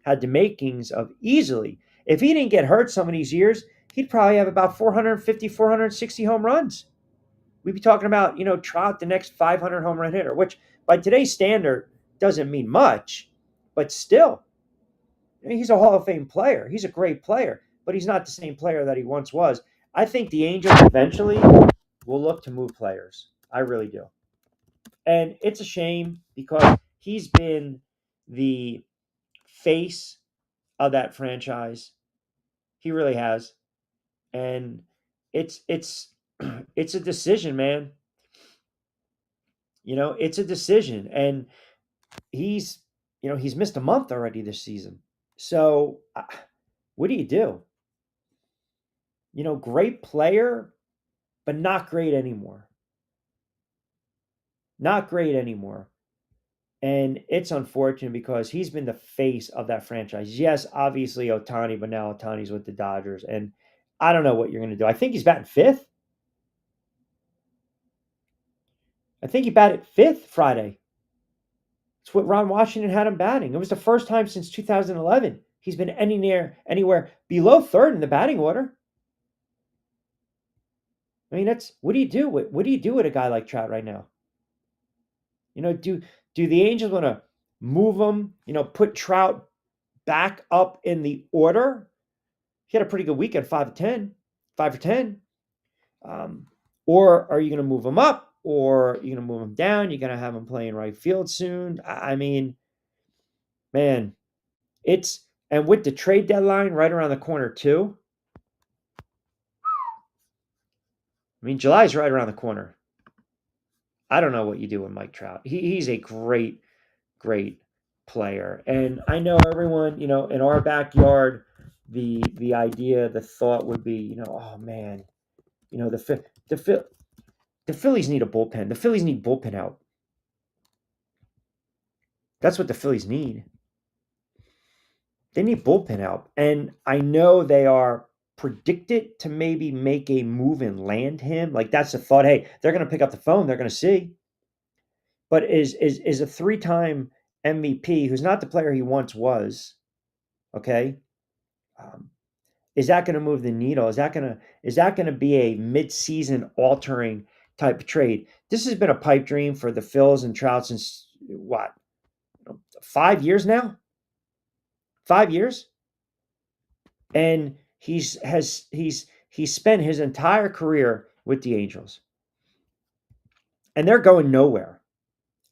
had the makings of easily. If he didn't get hurt some of these years, he'd probably have about 450, 460 home runs. We'd be talking about, Trout, the next 500 home run hitter, which by today's standard doesn't mean much, but still, he's a Hall of Fame player. He's a great player, but he's not the same player that he once was. I think the Angels eventually will look to move players. I really do. And it's a shame because he's been the face of that franchise. He really has. And it's it's a decision, man. It's a decision. And he's he's missed a month already this season. So what do you do? Great player, but not great anymore. Not great anymore. And it's unfortunate because he's been the face of that franchise. Yes, obviously Ohtani, but now Ohtani's with the Dodgers. And I don't know what you're going to do. I think he's batting fifth. I think he batted fifth Friday. It's what Ron Washington had him batting. It was the first time since 2011 he's been anywhere below third in the batting order. I mean, that's what do you do? What do you do with a guy like Trout right now? Do the Angels want to move him? Put Trout back up in the order? He had a pretty good weekend, 5 for 10. Um, or are you going to move him up, or are you going to move him down? You're going to have him playing right field soon. I mean, man, and with the trade deadline right around the corner too. I mean, July's right around the corner. I don't know what you do with Mike Trout. He's a great, great player, and I know everyone, in our backyard, the idea, the thought would be, oh man, the Phillies need a bullpen. The Phillies need bullpen help. That's what the Phillies need. They need bullpen help. And I know they are predicted to maybe make a move and land him. Like that's the thought. Hey, they're going to pick up the phone. They're going to see. But is a 3-time MVP who's not the player he once was, okay? Um, is that going to move the needle? Is that going to be a mid-season altering type of trade? This has been a pipe dream for the Phils and Trout since what? 5 years now? 5 years? And he's spent his entire career with the Angels. And they're going nowhere.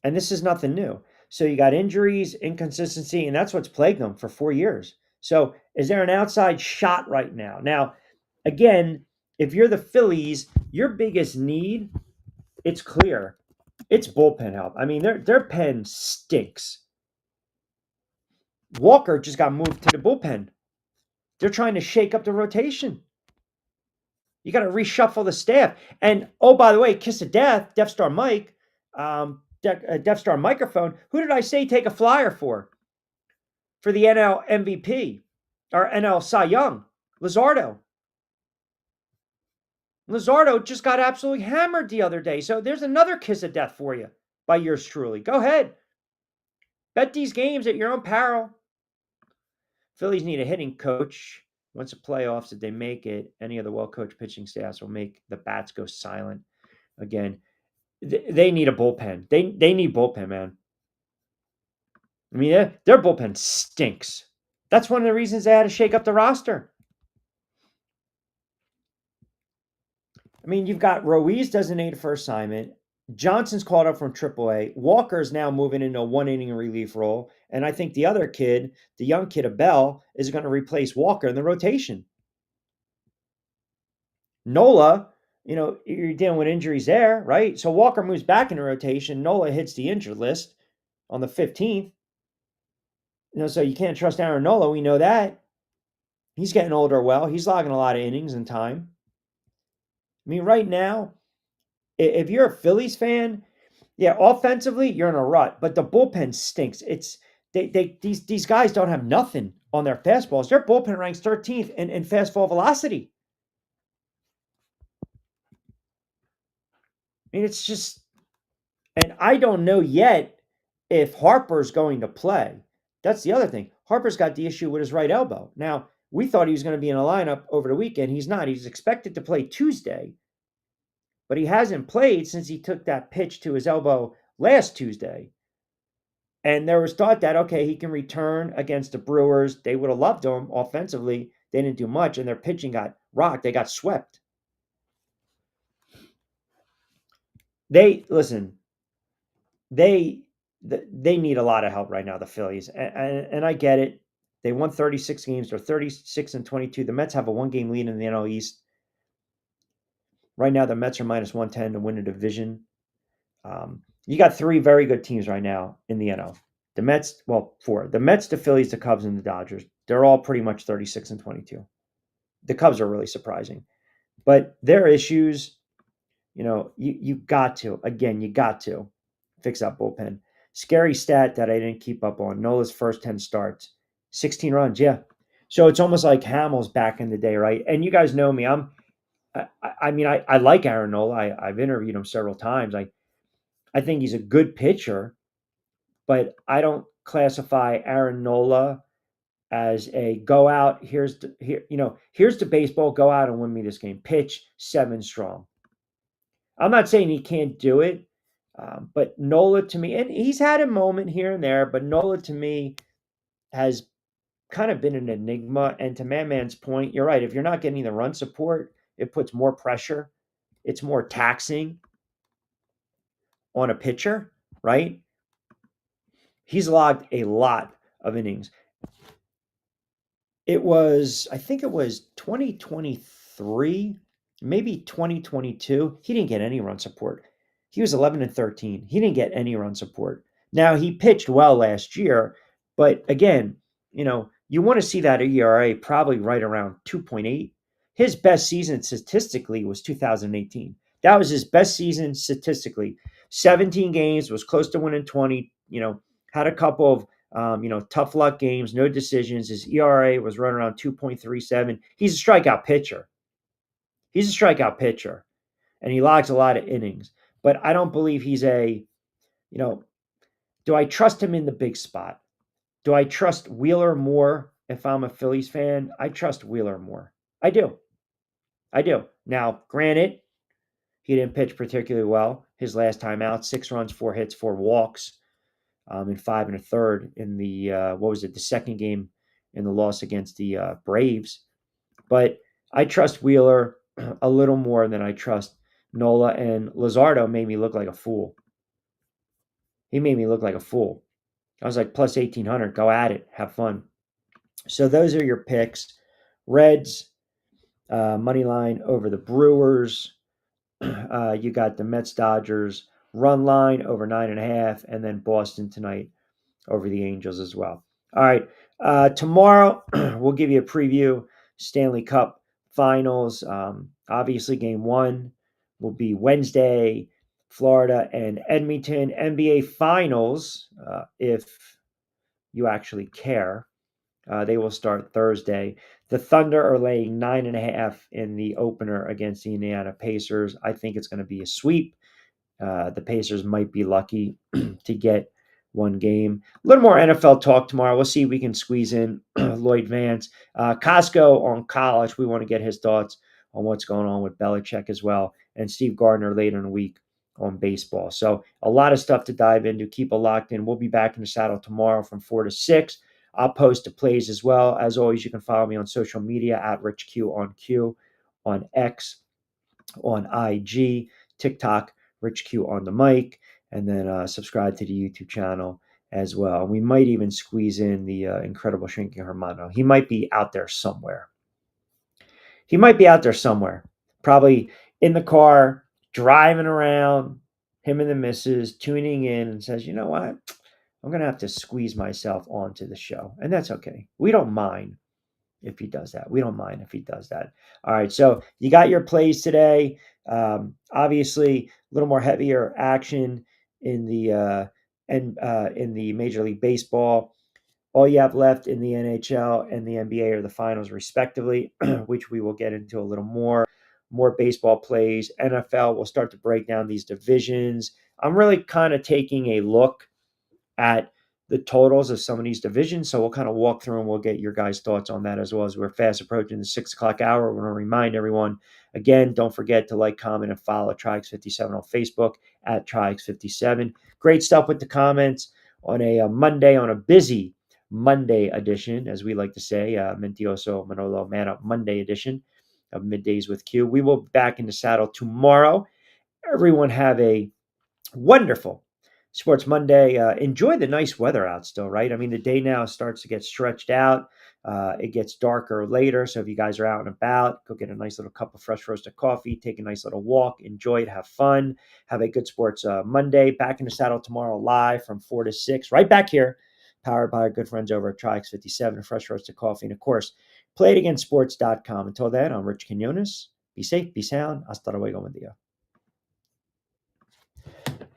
And this is nothing new. So you got injuries, inconsistency, and that's what's plagued them for 4 years. So is there an outside shot right now? Now, again, if you're the Phillies, your biggest need, it's clear. It's bullpen help. I mean, their pen stinks. Walker just got moved to the bullpen. They're trying to shake up the rotation. You got to reshuffle the staff. And oh, by the way, kiss of death, Death Star Mike, Death Star microphone. Who did I say take a flyer for the NL MVP or NL Cy Young? Luzardo. Luzardo just got absolutely hammered the other day. So there's another kiss of death for you by yours truly. Go ahead. Bet these games at your own peril. Phillies need a hitting coach. Once the playoffs, if they make it, any of the well-coached pitching staffs will make the bats go silent again. They need a bullpen. They need bullpen, man. I mean, their bullpen stinks. That's one of the reasons they had to shake up the roster. I mean, you've got Ruiz designated for assignment. Johnson's called up from AAA. Walker's now moving into a one-inning relief role. And I think the other kid, the young kid, Abel, is going to replace Walker in the rotation. Nola, you're dealing with injuries there, right? So Walker moves back into rotation. Nola hits the injured list on the 15th. So you can't trust Aaron Nola. We know that. He's getting older well. He's logging a lot of innings and time. I mean, right now, if you're a Phillies fan, yeah, offensively, you're in a rut, but the bullpen stinks. These guys don't have nothing on their fastballs. Their bullpen ranks 13th in fastball velocity. I mean, it's just, and I don't know yet if Harper's going to play. That's the other thing. Harper's got the issue with his right elbow. Now, we thought he was going to be in a lineup over the weekend. He's not. He's expected to play Tuesday, but he hasn't played since he took that pitch to his elbow last Tuesday. And there was thought that, okay, he can return against the Brewers. They would have loved him offensively. They didn't do much, and their pitching got rocked. They got swept. They need a lot of help right now, the Phillies. And I get it. They won 36 games. They're 36-22. The Mets have a one-game lead in the NL East. Right now, the Mets are minus 110 to win the division. You got three very good teams right now in the NL. The Mets, well, four. The Mets, the Phillies, the Cubs, and the Dodgers. They're all pretty much 36-22. The Cubs are really surprising. But their issues, you got to fix that bullpen. Scary stat that I didn't keep up on. Nola's first 10 starts, 16 runs, yeah. So it's almost like Hamels back in the day, right? And you guys know me. I like Aaron Nola. I've interviewed him several times. I think he's a good pitcher, but I don't classify Aaron Nola as a go out. Here's the baseball. Go out and win me this game. Pitch 7 strong. I'm not saying he can't do it, but Nola to me, and he's had a moment here and there, but Nola to me has kind of been an enigma. And to Man's point, you're right. If you're not getting the run support, it puts more pressure. It's more taxing on a pitcher, right? He's logged a lot of innings. I think it was 2023, maybe 2022. He didn't get any run support. He was 11-13. He didn't get any run support. Now, he pitched well last year, but again, you want to see that ERA probably right around 2.8. His best season statistically was 2018. That was his best season statistically. 17 games, was close to winning 20, had a couple of tough luck games, no decisions. His ERA was running around 2.37. He's a strikeout pitcher. And he logs a lot of innings. But I don't believe he's do I trust him in the big spot? Do I trust Wheeler more if I'm a Phillies fan? I trust Wheeler more. I do. Now, granted, he didn't pitch particularly well his last time out. 6 runs, 4 hits, 4 walks. In 5 1/3 in the second game in the loss against the Braves. But I trust Wheeler a little more than I trust Nola, and Luzardo made me look like a fool. He made me look like a fool. I was like, plus 1,800, go at it, have fun. So those are your picks. Reds, money line over the Brewers. You got the Mets, Dodgers, run line over 9.5, and then Boston tonight over the Angels as well. All right. Tomorrow, we'll give you a preview. Stanley Cup Finals. Obviously, Game 1 will be Wednesday. Florida and Edmonton. NBA Finals, if you actually care. They will start Thursday. The Thunder are laying 9.5 in the opener against the Indiana Pacers. I think it's going to be a sweep. The Pacers might be lucky to get one game. A little more NFL talk tomorrow. We'll see if we can squeeze in Lloyd Vance. Costco on college. We want to get his thoughts on what's going on with Belichick as well. And Steve Gardner later in the week on baseball. So a lot of stuff to dive into. Keep it locked in. We'll be back in the saddle tomorrow from 4 to 6. I'll post the plays as well. As always, you can follow me on social media at RichQ on X, on IG, TikTok, Rich Q on the mic, and then subscribe to the YouTube channel as well. We might even squeeze in the incredible Shrinking Hermano. He might be out there somewhere. Probably in the car, driving around, him and the missus, tuning in and says, you know what? I'm going to have to squeeze myself onto the show. And that's okay. We don't mind if he does that. All right. So you got your plays today. Obviously, a little more heavier action in the in the Major League Baseball. All you have left in the NHL and the NBA are the finals, respectively, which we will get into a little more. More baseball plays. NFL will start to break down these divisions. I'm really kind of taking a look at the totals of some of these divisions. So we'll kind of walk through and we'll get your guys' thoughts on that as well as we're fast approaching the 6 o'clock hour. I want to remind everyone, again, don't forget to like, comment, and follow TriX57 on Facebook at TriX57. Great stuff with the comments on a Monday, on a busy Monday edition, as we like to say, Mentiroso Manolo Man Up Monday edition of Middays with Q. We will be back in the saddle tomorrow. Everyone have a wonderful Sports Monday. Enjoy the nice weather out still, right? I mean, the day now starts to get stretched out. It gets darker later. So if you guys are out and about, go get a nice little cup of fresh roasted coffee, take a nice little walk, enjoy it, have fun, have a good Sports Monday. Back in the saddle tomorrow live from 4 to 6, right back here, powered by our good friends over at TriX57, fresh roasted coffee. And of course, playitagainsports.com. Until then, I'm Rich Quinones. Be safe, be sound. Hasta luego, buen día.